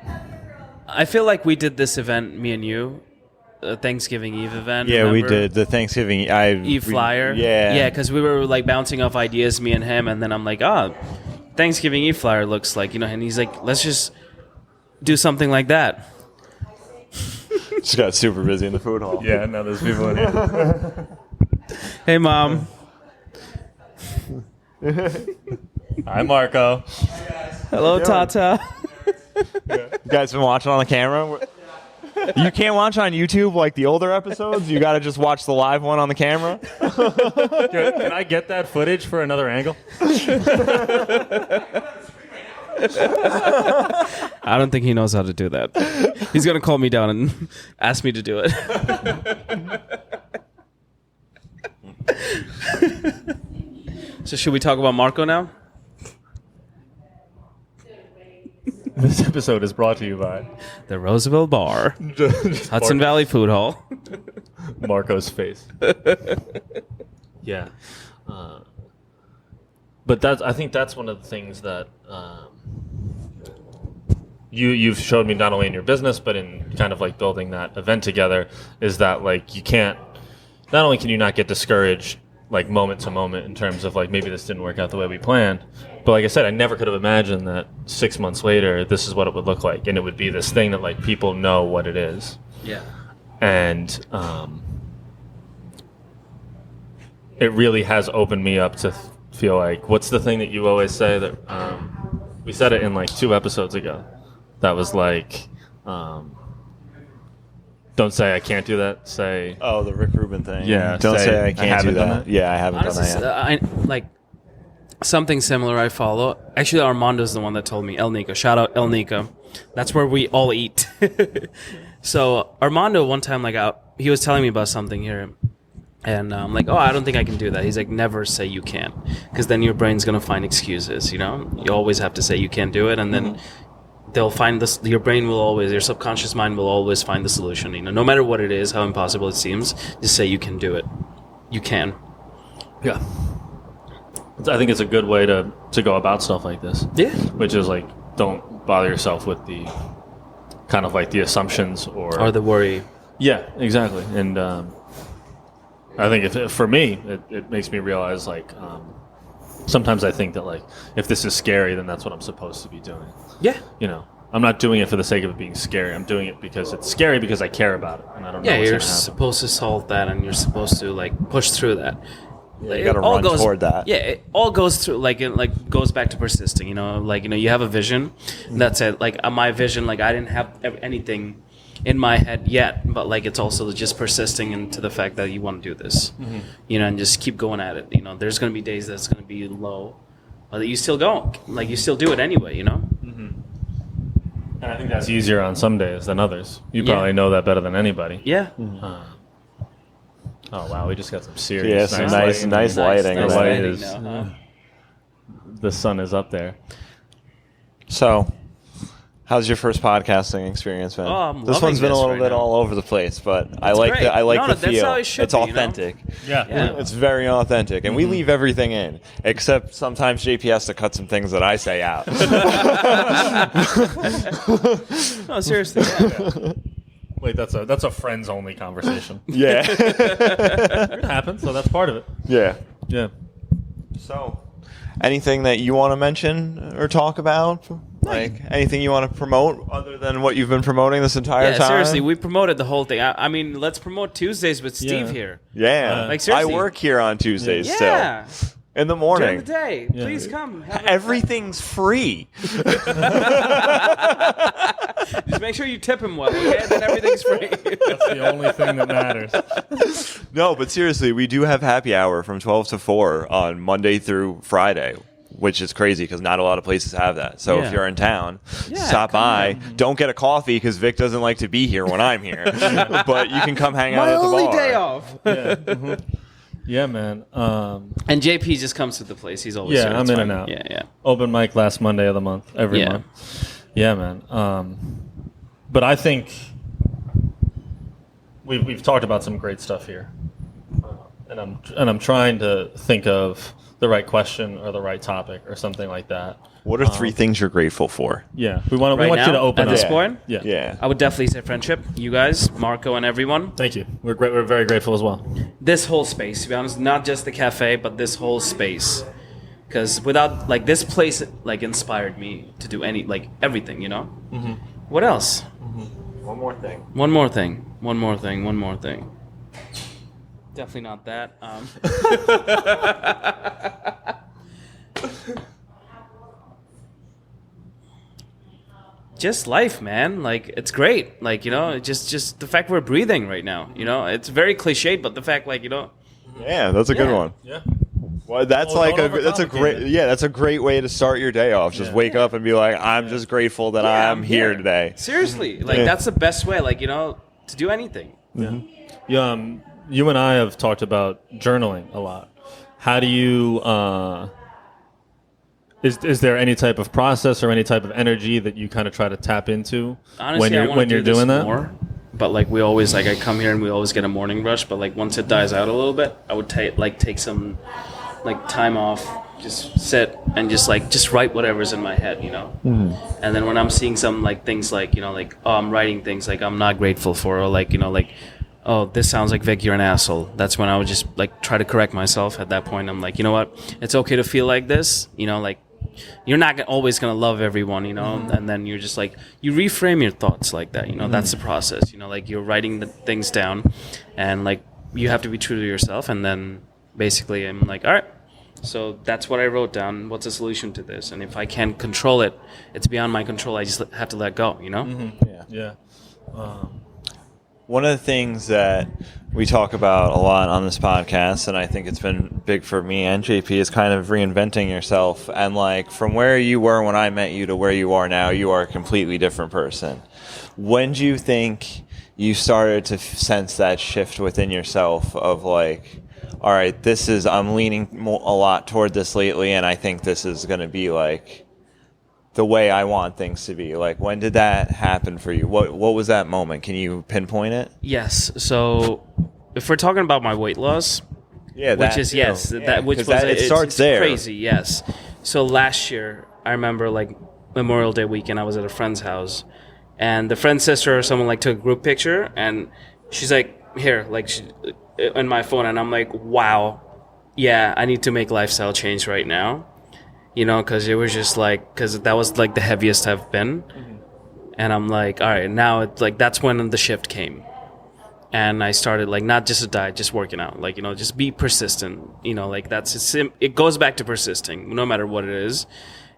I feel like we did this event, me and you, a Thanksgiving Eve event. Yeah, we remember? did the Thanksgiving Eve flyer. Yeah, because we were like bouncing off ideas, me and him, and then I'm like, Thanksgiving Eve flyer looks like, you know, and he's like, let's just do something like that. Just got super busy in the food hall. Yeah, no, there's people in here. Hey, Mom. Hi, Marco. Hello, Tata. You guys been watching on the camera? You can't watch on YouTube like the older episodes. You got to just watch the live one on the camera. Can I get that footage for another angle? I don't think he knows how to do that. He's going to call me down and ask me to do it. So should we talk about Marco now? This episode is brought to you by The Roosevelt Bar, Hudson Valley Food Hall. Marco's face. Yeah. But I think that's one of the things that you've showed me not only in your business, but in kind of like building that event together, is that like you can't, not only can you not get discouraged like moment to moment in terms of like maybe this didn't work out the way we planned, but like I said, I never could have imagined that 6 months later this is what it would look like, and it would be this thing that like people know what it is. Yeah. And it really has opened me up to feel like, what's the thing that you always say that we said it in like 2 episodes ago, that was like, don't say I can't do that, say Oh, the Rick Rubin thing. Yeah, Don't say, say "I I can't haven't do done that. that." Yeah, I haven't Honestly, done that yet. I like something similar I follow. Actually, Armando's the one that told me. El Nico. Shout out El Nico. That's where we all eat. So Armando one time, like, he was telling me about something here, And I'm like, oh, I don't think I can do that. He's like, never say you can't, because then your brain's gonna find excuses. You know, you always have to say you can't do it, and then they'll find this. Your brain will always, your subconscious mind will always find the solution. You know, no matter what it is, how impossible it seems, just say you can do it. You can. Yeah. I think it's a good way to go about stuff like this. Yeah. Which is like, don't bother yourself with the kind of like the assumptions or the worry. Yeah, exactly. And I think for me, it makes me realize like sometimes I think that like if this is scary, then that's what I'm supposed to be doing. Yeah. You know, I'm not doing it for the sake of it being scary. I'm doing it because it's scary because I care about it, and I don't know. Yeah, what's you're gonna happen. supposed to solve that, and you're supposed to like push through that. Yeah, you got to run toward that. Yeah, it all goes through it goes back to persisting. You know, you have a vision. That's it. Like my vision, like I didn't have anything in my head yet, but like it's also just persisting into the fact that you want to do this. You know, and just keep going at it. You know, there's going to be days that's going to be low, but you still go. Like you still do it anyway. You know. And I think that's easier on some days than others. You probably know that better than anybody. Yeah. Oh wow, we just got some serious. Yeah, some nice lighting. Nice The light lighting is- now, huh? The sun is up there. So, how's your first podcasting experience been? Oh, I'm this loving one's been a this little right bit now. all over the place, but I like great. the I like No, the that's feel. how it should It's be, you know? authentic. Yeah. Yeah. It's very authentic, and we leave everything in, except sometimes JP has to cut some things that I say out. No, seriously. Yeah. Wait, that's a friends only conversation. Yeah, It happens, so that's part of it. yeah. Yeah. So, anything that you want to mention or talk about? Like anything you want to promote other than what you've been promoting this entire Yeah, time? seriously, we promoted the whole thing. I mean, let's promote Tuesdays with Steve Yeah. here. Yeah, Like, I seriously. work here on Tuesdays Yeah. still in the During morning. the day. Please come. Have a- Everything's free. Just make sure you tip him well, okay? Then everything's free. That's the only thing that matters. No, but seriously, we do have happy hour from 12 to 4 on Monday through Friday, which is crazy because not a lot of places have that. So Yeah. if you're in town, Yeah, stop come by. on. Don't get a coffee because Vic doesn't like to be here when I'm here. But you can come hang out My at the only bar. day off. Yeah, man. And JP just comes to the place. He's always Yeah, here. I'm It's in fine. and out. Yeah, yeah. Open mic last Monday of the month, every Yeah. month. Yeah, man. But I think we've talked about some great stuff here, and I'm trying to think of the right question or the right topic or something like that. What are 3 things you're grateful for? Yeah, we want Right you now, to open at up. this point? Yeah. Yeah. I would definitely say friendship. You guys, Marco and everyone. Thank you. We're great. We're very grateful as well. This whole space, to be honest, not just the cafe, but this whole space. Because without, like, this place, like, inspired me to do everything, you know? Mm-hmm. What else? One more thing. One more thing. One more thing. One more thing. Definitely not that. Just life, man. Like, it's great. Like, you know, just the fact we're breathing right now. You know, it's very cliched, but the fact, like, you know, Yeah, that's a good Yeah. one. Yeah. Well, that's Well, don't that's a overcomplicate great it. that's a great way to start your day off. Just Yeah. wake up and be like, I'm just grateful that yeah, I'm here today. Seriously, like Yeah. that's the best way. Like, you know, to do anything. Yeah. You and I have talked about journaling a lot. How do you? Is there any type of process or any type of energy that you kind of try to tap into Honestly, when you're doing that? more, but like we always I come here and we always get a morning rush. But like once it dies out a little bit, I would take some like time off, just sit and just write whatever's in my head, you know. And then when I'm seeing some like things like, you know, like, oh, I'm writing things like I'm not grateful for, or like, you know, like, oh, this sounds like Vic, you're an asshole. That's when I would just like try to correct myself. At that point, I'm like, you know what, it's okay to feel like this, you know, like. You're not always going to love everyone, you know, and then you're just like, you reframe your thoughts like that, you know, that's the process, you know, like you're writing the things down and like you have to be true to yourself. And then basically I'm like, all right, so that's what I wrote down. What's the solution to this? And if I can't control it, it's beyond my control. I just have to let go, you know? Yeah. One of the things that we talk about a lot on this podcast, and I think it's been big for me and JP, is kind of reinventing yourself. And like from where you were when I met you to where you are now, you are a completely different person. When do you think you started to sense that shift within yourself of like, all right, I'm leaning a lot toward this lately, and I think this is going to be like the way I want things to be? Like, when did that happen for you? What was that moment? Can you pinpoint it? Yes. So if we're talking about my weight loss, Yeah, which is yes, that which was it starts it's there. crazy. Yes. So last year, I remember like Memorial Day weekend, I was at a friend's house, and the friend's sister or someone like took a group picture, and she's like, "Here," like in my phone, and I'm like, "Wow, yeah, I need to make lifestyle change right now." You know, because it was just like, because that was like the heaviest I've been. And I'm like, all right, now it's like, that's when the shift came. And I started like, not just a diet, just working out. Like, you know, just be persistent. You know, like it goes back to persisting, no matter what it is.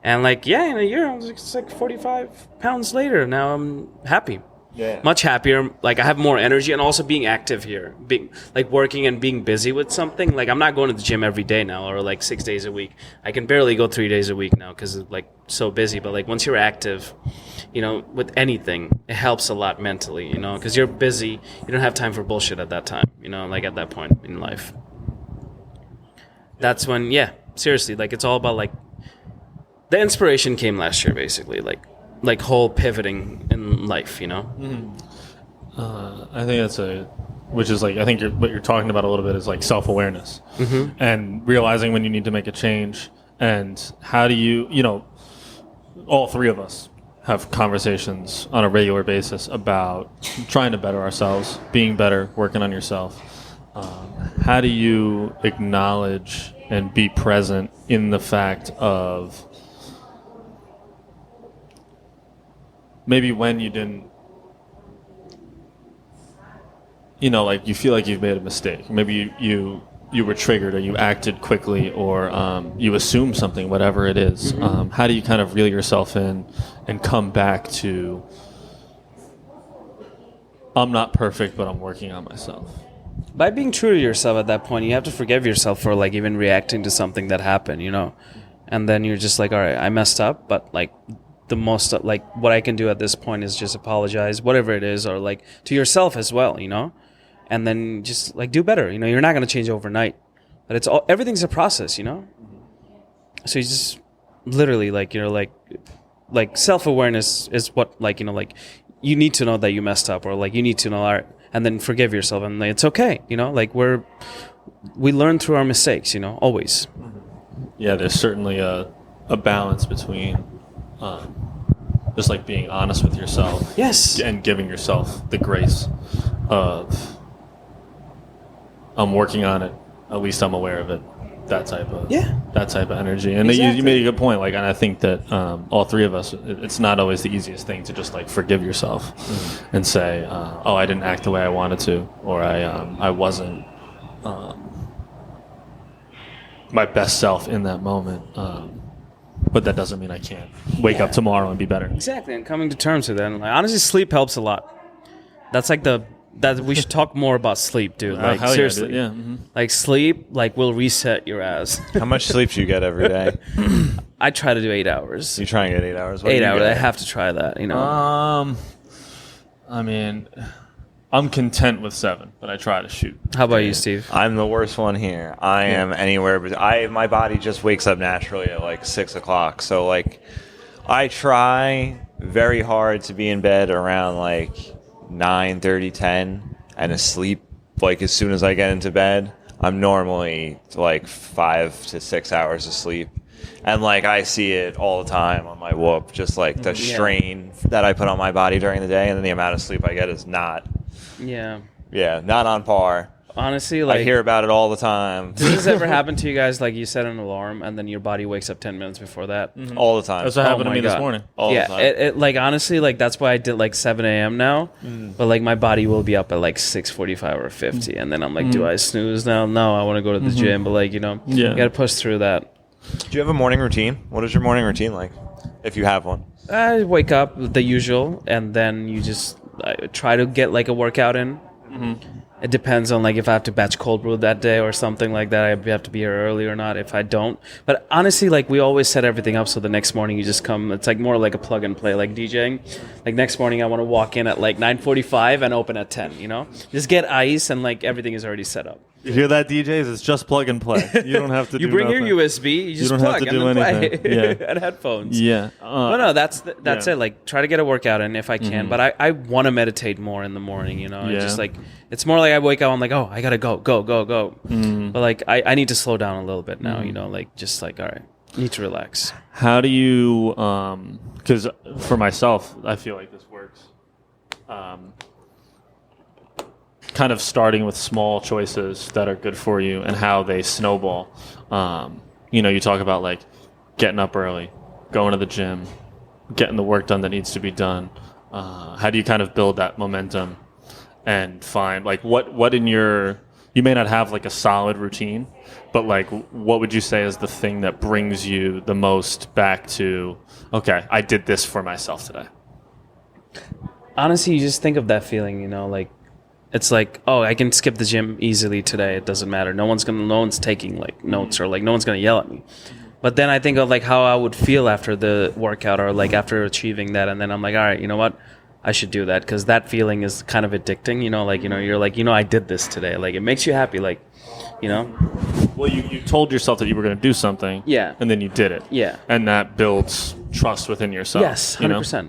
And like, yeah, in a year, it's like 45 pounds later. Now I'm happy. Yeah. Much happier. Like I have more energy, and also being active here, being like working and being busy with something. Like I'm not going to the gym every day now, or like 6 days a week. I can barely go 3 days a week now because like so busy. But like once you're active, you know, with anything, it helps a lot mentally. You know, because you're busy, you don't have time for bullshit at that time. You know, like at that point in life. That's when, yeah, seriously, like it's all about like the inspiration came last year, basically, like whole pivoting in life, you know? I think I think what you're talking about a little bit is like self-awareness and realizing when you need to make a change, and how do you know, all three of us have conversations on a regular basis about trying to better ourselves, being better, working on yourself. How do you acknowledge and be present in the fact of maybe when you didn't, you know, like you feel like you've made a mistake. Maybe you were triggered, or you acted quickly, or you assumed something, whatever it is. How do you kind of reel yourself in and come back to, I'm not perfect, but I'm working on myself? By being true to yourself at that point, you have to forgive yourself for like even reacting to something that happened, you know? And then you're just like, all right, I messed up, but like the most, like what I can do at this point is just apologize, whatever it is, or like to yourself as well, you know? And then just like do better, you know? You're not going to change overnight, but everything's a process, you know? So you just literally like, you know, like self-awareness is what, like, you know, like you need to know that you messed up, or like you need to know, all right, and then forgive yourself, and like, it's okay, you know? Like we learn through our mistakes, you know, always. Yeah, there's certainly a balance between just like being honest with yourself, Yes. and giving yourself the grace of, I'm working on it, at least I'm aware of it, that type of energy. And Exactly. you made a good point, like, and I think that all three of us, it's not always the easiest thing to just like forgive yourself and say, oh, I didn't act the way I wanted to, or I wasn't my best self in that moment. But that doesn't mean I can't wake up tomorrow and be better. Exactly, and coming to terms with it. And like, honestly, sleep helps a lot. That's like that we should talk more about sleep, dude. Like hell yeah, seriously, dude. Yeah. Mm-hmm. like sleep, like will reset your ass. How much sleep do you get every day? I try to do 8 hours. You try and get 8 hours? What do 8 you hours. get? I have to try that. You know. I mean, I'm content with 7, but I try to shoot. How about you, Steve? I'm the worst one here. I am anywhere, but my body just wakes up naturally at like 6 o'clock. So like, I try very hard to be in bed around like 9:30, 10, and asleep like as soon as I get into bed. I'm normally like 5 to 6 hours of sleep. And like I see it all the time on my Whoop, just like the strain that I put on my body during the day, and then the amount of sleep I get is not not on par. Honestly, like I hear about it all the time. does this ever happen to you guys? Like you set an alarm and then your body wakes up 10 minutes before that. All the time. That's what happened to my me this God. morning. All the time. It like honestly, like that's why I did like 7 a.m. now. But like my body will be up at like 6:45 or 50, and then I'm like, do I snooze now? No, I want to go to the gym, but like, you know, you got to push through that. Do you have a morning routine? What is your morning routine like, if you have one? I wake up the usual, and then you just try to get like a workout in. It depends on like if I have to batch cold brew that day or something like that. I have to be here early or not. If I don't, but honestly, like we always set everything up so the next morning you just come. It's like more like a plug and play, like DJing. Like next morning I want to walk in at like 9:45 and open at 10. You know, just get ice and like everything is already set up. You hear that, DJs? It's just plug and play. You don't have to. You do bring nothing. your USB. You just don't plug have to and do then anything. play Yeah. and headphones. Yeah. No, that's yeah. it. Like try to get a workout in if I can, but I want to meditate more in the morning. You know, Yeah. It's just like it's more like I wake up. I'm like, oh, I gotta go. But like I need to slow down a little bit now. You know, like just like all right, need to relax. How do you? Because for myself, I feel like this works. Kind of starting with small choices that are good for you and how they snowball. You know, you talk about like getting up early, going to the gym, getting the work done that needs to be done. How do you kind of build that momentum and find like what in your, you may not have like a solid routine, but like what would you say is the thing that brings you the most back to, okay, I did this for myself today? Honestly, you just think of that feeling. You know, like. It's like, oh, I can skip the gym easily today. It doesn't matter. No one's taking like notes or like no one's gonna yell at me. But then I think of like how I would feel after the workout or like after achieving that, and then I'm like, all right, you know what? I should do that because that feeling is kind of addicting. You know, like you're like, I did this today. Like it makes you happy. Like, you know. Well, you told yourself that you were going to do something. Yeah. And then you did it. Yeah. And that builds trust within yourself. Yes, 100%.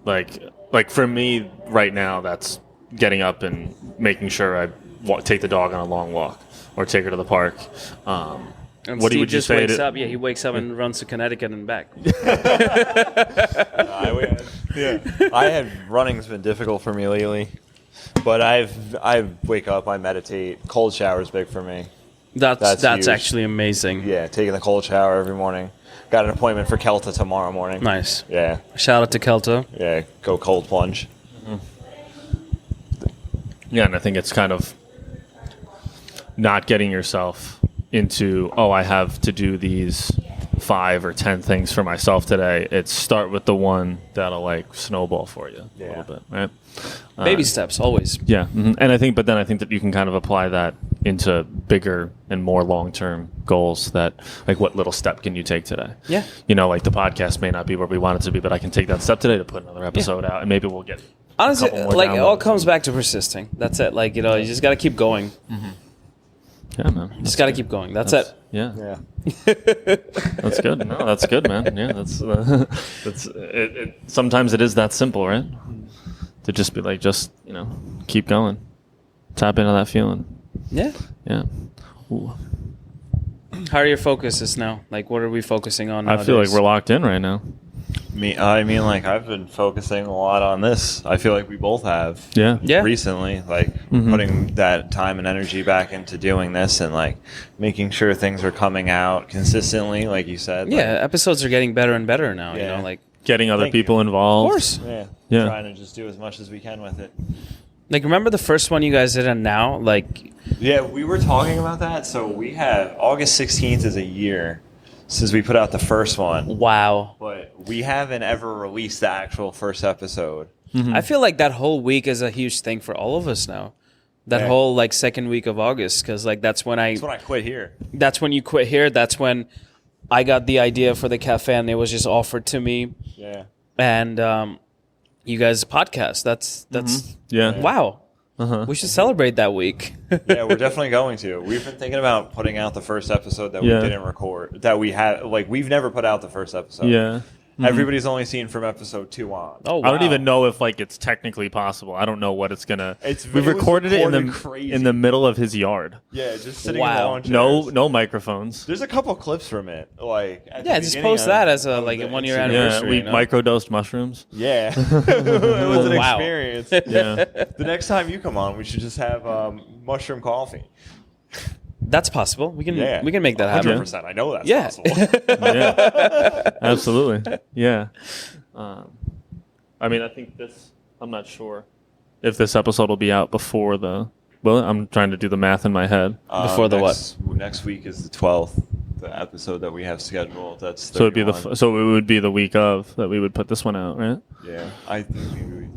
Like for me right now, that's getting up and making sure I take the dog on a long walk or take her to the park. And What Steve would you just say wakes to- up. Yeah, he wakes up and runs to Connecticut and back. I had running's been difficult for me lately, but I wake up, I meditate. Cold shower's big for me. That's huge. actually amazing. Yeah, taking the cold shower every morning. Got an appointment for Kelta tomorrow morning. Nice. Yeah, Shout out to Kelto. yeah. Go cold plunge. Yeah, and I think it's kind of not getting yourself into, oh, I have to do these 5 or 10 things for myself today. It's start with the one that'll like snowball for you a little bit, right? Baby steps, always. Yeah, and I think that you can kind of apply that into bigger and more long-term goals. That like, what little step can you take today? Yeah. You know, like the podcast may not be where we want it to be, but I can take that step today to put another episode out, and maybe we'll get. Honestly, a couple more like it all downloads. comes back to persisting. That's it. Like, you just got to keep going. Yeah, man. Just got to keep going. That's it. Yeah. Yeah. That's good. No, that's good, man. Yeah, that's it. Sometimes it is that simple, right? To just be like, keep going, tap into that feeling. Yeah. Yeah. Ooh. How are your focuses now? Like, what are we focusing on I nowadays? feel like we're locked in right now. I mean, like I've been focusing a lot on this. I feel like we both have. Yeah. Yeah. Recently, like putting that time and energy back into doing this, and like making sure things are coming out consistently, like you said. Yeah, episodes are getting better and better now. Yeah. Like, Getting other Thank people involved. of course. Yeah. Trying to just do as much as we can with it. Like, remember the first one you guys did, and now, like, Yeah, we were talking about that. So we have August 16th is a year since we put out the first one, wow. but we haven't ever released the actual first episode. I feel like that whole week is a huge thing for all of us now. That Yeah. whole like second week of August, because like that's when That's when I quit here. that's when you quit here. That's when I got the idea for the cafe, and it was just offered to me. Yeah. And you guys podcast. That's Yeah. wow. We should celebrate that week. Yeah, we're definitely going to. We've been thinking about putting out the first episode that Yeah. we didn't record. That we had, like, we've never put out the first episode. Yeah. Everybody's only seen from episode 2 on. Oh, wow. I don't even know if like it's technically possible. I don't know what it's gonna. It We was recorded it recorded crazy. in the middle of his yard. Yeah, just sitting Wow. in the lawn chairs. No microphones. There's a couple clips from it. Like, at the Yeah, just beginning post of- that as a of like the a 1 year Instagram. anniversary. Yeah, we you know? microdosed mushrooms. Yeah. It was an Wow. experience. Yeah. The next time you come on, we should just have mushroom coffee. That's possible. We can Yeah. we can make that happen. 100%. I know that's Yeah. possible. Yeah, absolutely. Yeah. I mean, I think I'm not sure if this episode will be out before the. Well, I'm trying to do the math in my head. Before the Next week is the 12th, the episode that we have scheduled. That's 31. So it'd be so it would be the week of that we would put this one out, right? Yeah, I think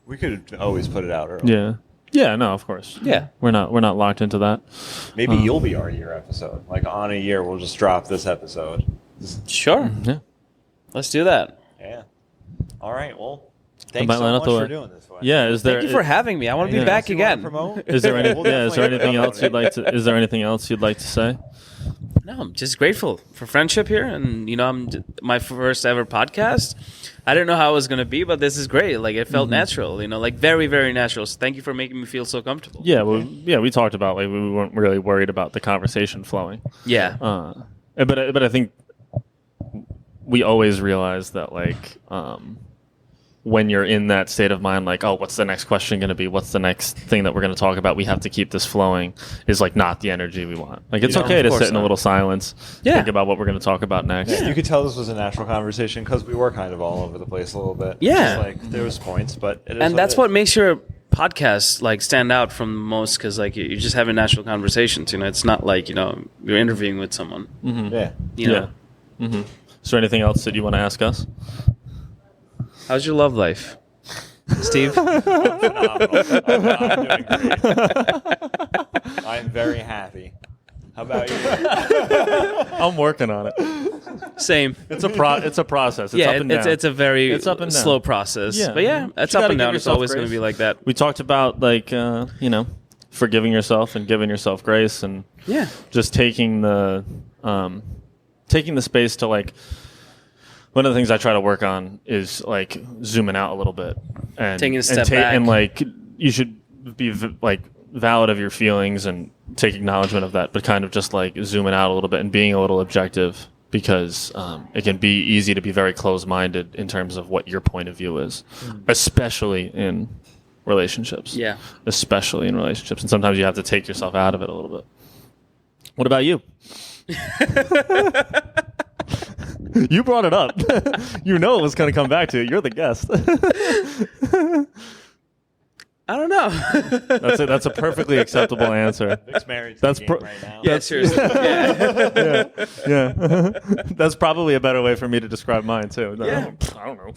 we could always put it out early. Yeah. Yeah, no, of course. Yeah. We're not locked into that. Maybe you'll be our year episode. Like on a year, we'll just drop this episode. Sure. Yeah. Let's do that. Yeah. All right. Well, thanks might so line up much the for way. doing this. Wes. Yeah, is there Thank you for having me. I want to be Anything back else you wanna again. promote? is there any, We'll yeah, is there definitely anything promote else you'd like to is there anything else you'd like to say? No, I'm just grateful for friendship here, and my first ever podcast. I didn't know how it was gonna be, but this is great. Like it felt natural, like very, very natural. So thank you for making me feel so comfortable. Yeah, well, we talked about like we weren't really worried about the conversation flowing. Yeah. But I think we always realize that like when you're in that state of mind, like, oh, what's the next question going to be? What's the next thing that we're going to talk about? We have to keep this flowing is like not the energy we want. Like it's okay to sit in a little silence, think about what we're going to talk about next. Yeah. You could tell this was a natural conversation because we were kind of all over the place a little bit. Yeah. Just, like there was points, but it is And that's it what is. makes your podcast like stand out from the most, because like you're just having natural conversations. It's not like you're interviewing with someone. Yeah. You know? Yeah. Is there anything else that you want to ask us? How's your love life, Steve? Phenomenal. I'm doing great. I'm very happy. How about you? I'm working on it. Same. It's a process. It's Yeah, up and down. it's a very It's up and down. slow process. Yeah. But yeah, it's You up gotta and give down. It's yourself always going to grace. be like that. We talked about like forgiving yourself and giving yourself grace and Yeah. just taking the space to like. One of the things I try to work on is like zooming out a little bit and Taking a step back. and like you should be like valid of your feelings and take acknowledgement of that, but kind of just like zooming out a little bit and being a little objective, because it can be easy to be very closed-minded in terms of what your point of view is, especially in relationships. Yeah. Especially in relationships, and sometimes you have to take yourself out of it a little bit. What about you? You brought it up. You know it was going to come back to you. You're the guest. I don't know. That's a perfectly acceptable answer. Vic's married to That's the game pro- right now. Yeah, seriously. Yeah. Yeah. That's probably a better way for me to describe mine too. No, Yeah. I don't know.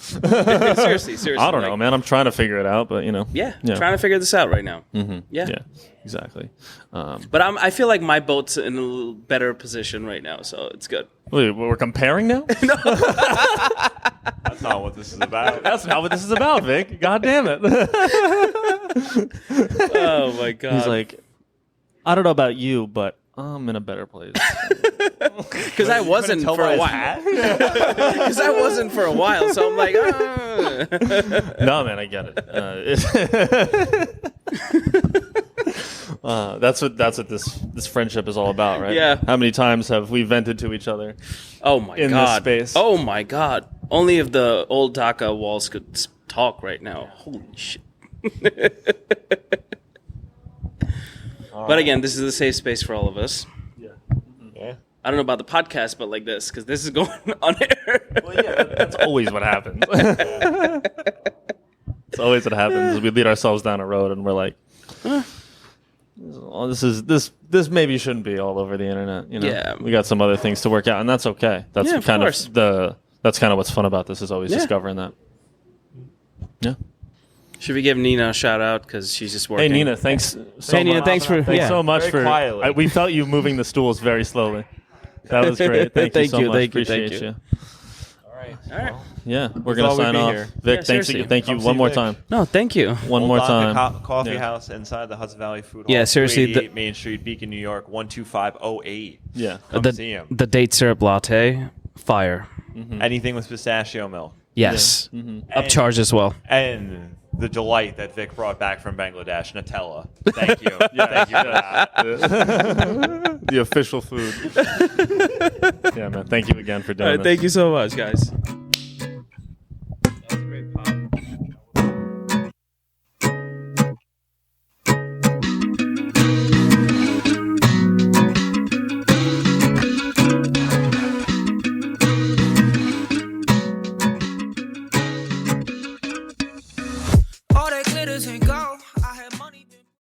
seriously. I don't know, like, man. I'm trying to figure it out, but Yeah, trying to figure this out right now. Mm-hmm. Yeah. Yeah, exactly. But I feel like my boat's in a little better position right now, so it's good. Wait, we're comparing now? That's not what this is about. That's not what this is about, Vic. God damn it. Oh my god. He's like, I don't know about you, but I'm in a better place. because I wasn't for a while. Because I wasn't for a while, so I'm like, No, man, I get it. That's what this friendship is all about, right? Yeah. How many times have we vented to each other? oh my In this god. space. Oh my god. Only if the old Dhaka walls could talk right now. Holy shit. But again, this is a safe space for all of us. Yeah. I don't know about the podcast, but like this, because this is going on air. Well, yeah, that's always what happens. It's always what happens. Is we lead ourselves down a road, and we're like, oh, this maybe shouldn't be all over the internet. Yeah. We got some other things to work out, and that's okay. That's Yeah, of kind course. of that's kind of what's fun about this, is always Yeah. discovering that. Yeah. Should we give Nina a shout out because she's just Hey working? Nina, thanks. So Hey, Nina, much. thanks for- Thanks yeah. so much Very for. quietly. We felt you moving the stools very slowly. That was great. Thank you Thank so you, much. thank you, Appreciate thank you. you. All right. All right. Yeah, we're We gonna thought we'd sign be off. here. Vic, Yeah, thanks. seriously. Thank you Come one see more Vic. time. No, thank you. One Old more Dhaka time. Coffee Yeah. House inside the Hudson Valley Food Hall. Yeah, seriously, 288 Main Street, Beacon, New York, 12508. Yeah. Come see him. The date syrup latte, fire. Anything with pistachio milk. Yes. Upcharge as well. And the delight that Vic brought back from Bangladesh, Nutella. Thank you. Thank you for that. The official food. Yeah, man. Thank you again for doing this. Thank you so much, guys. All that glitters and gold. I had money.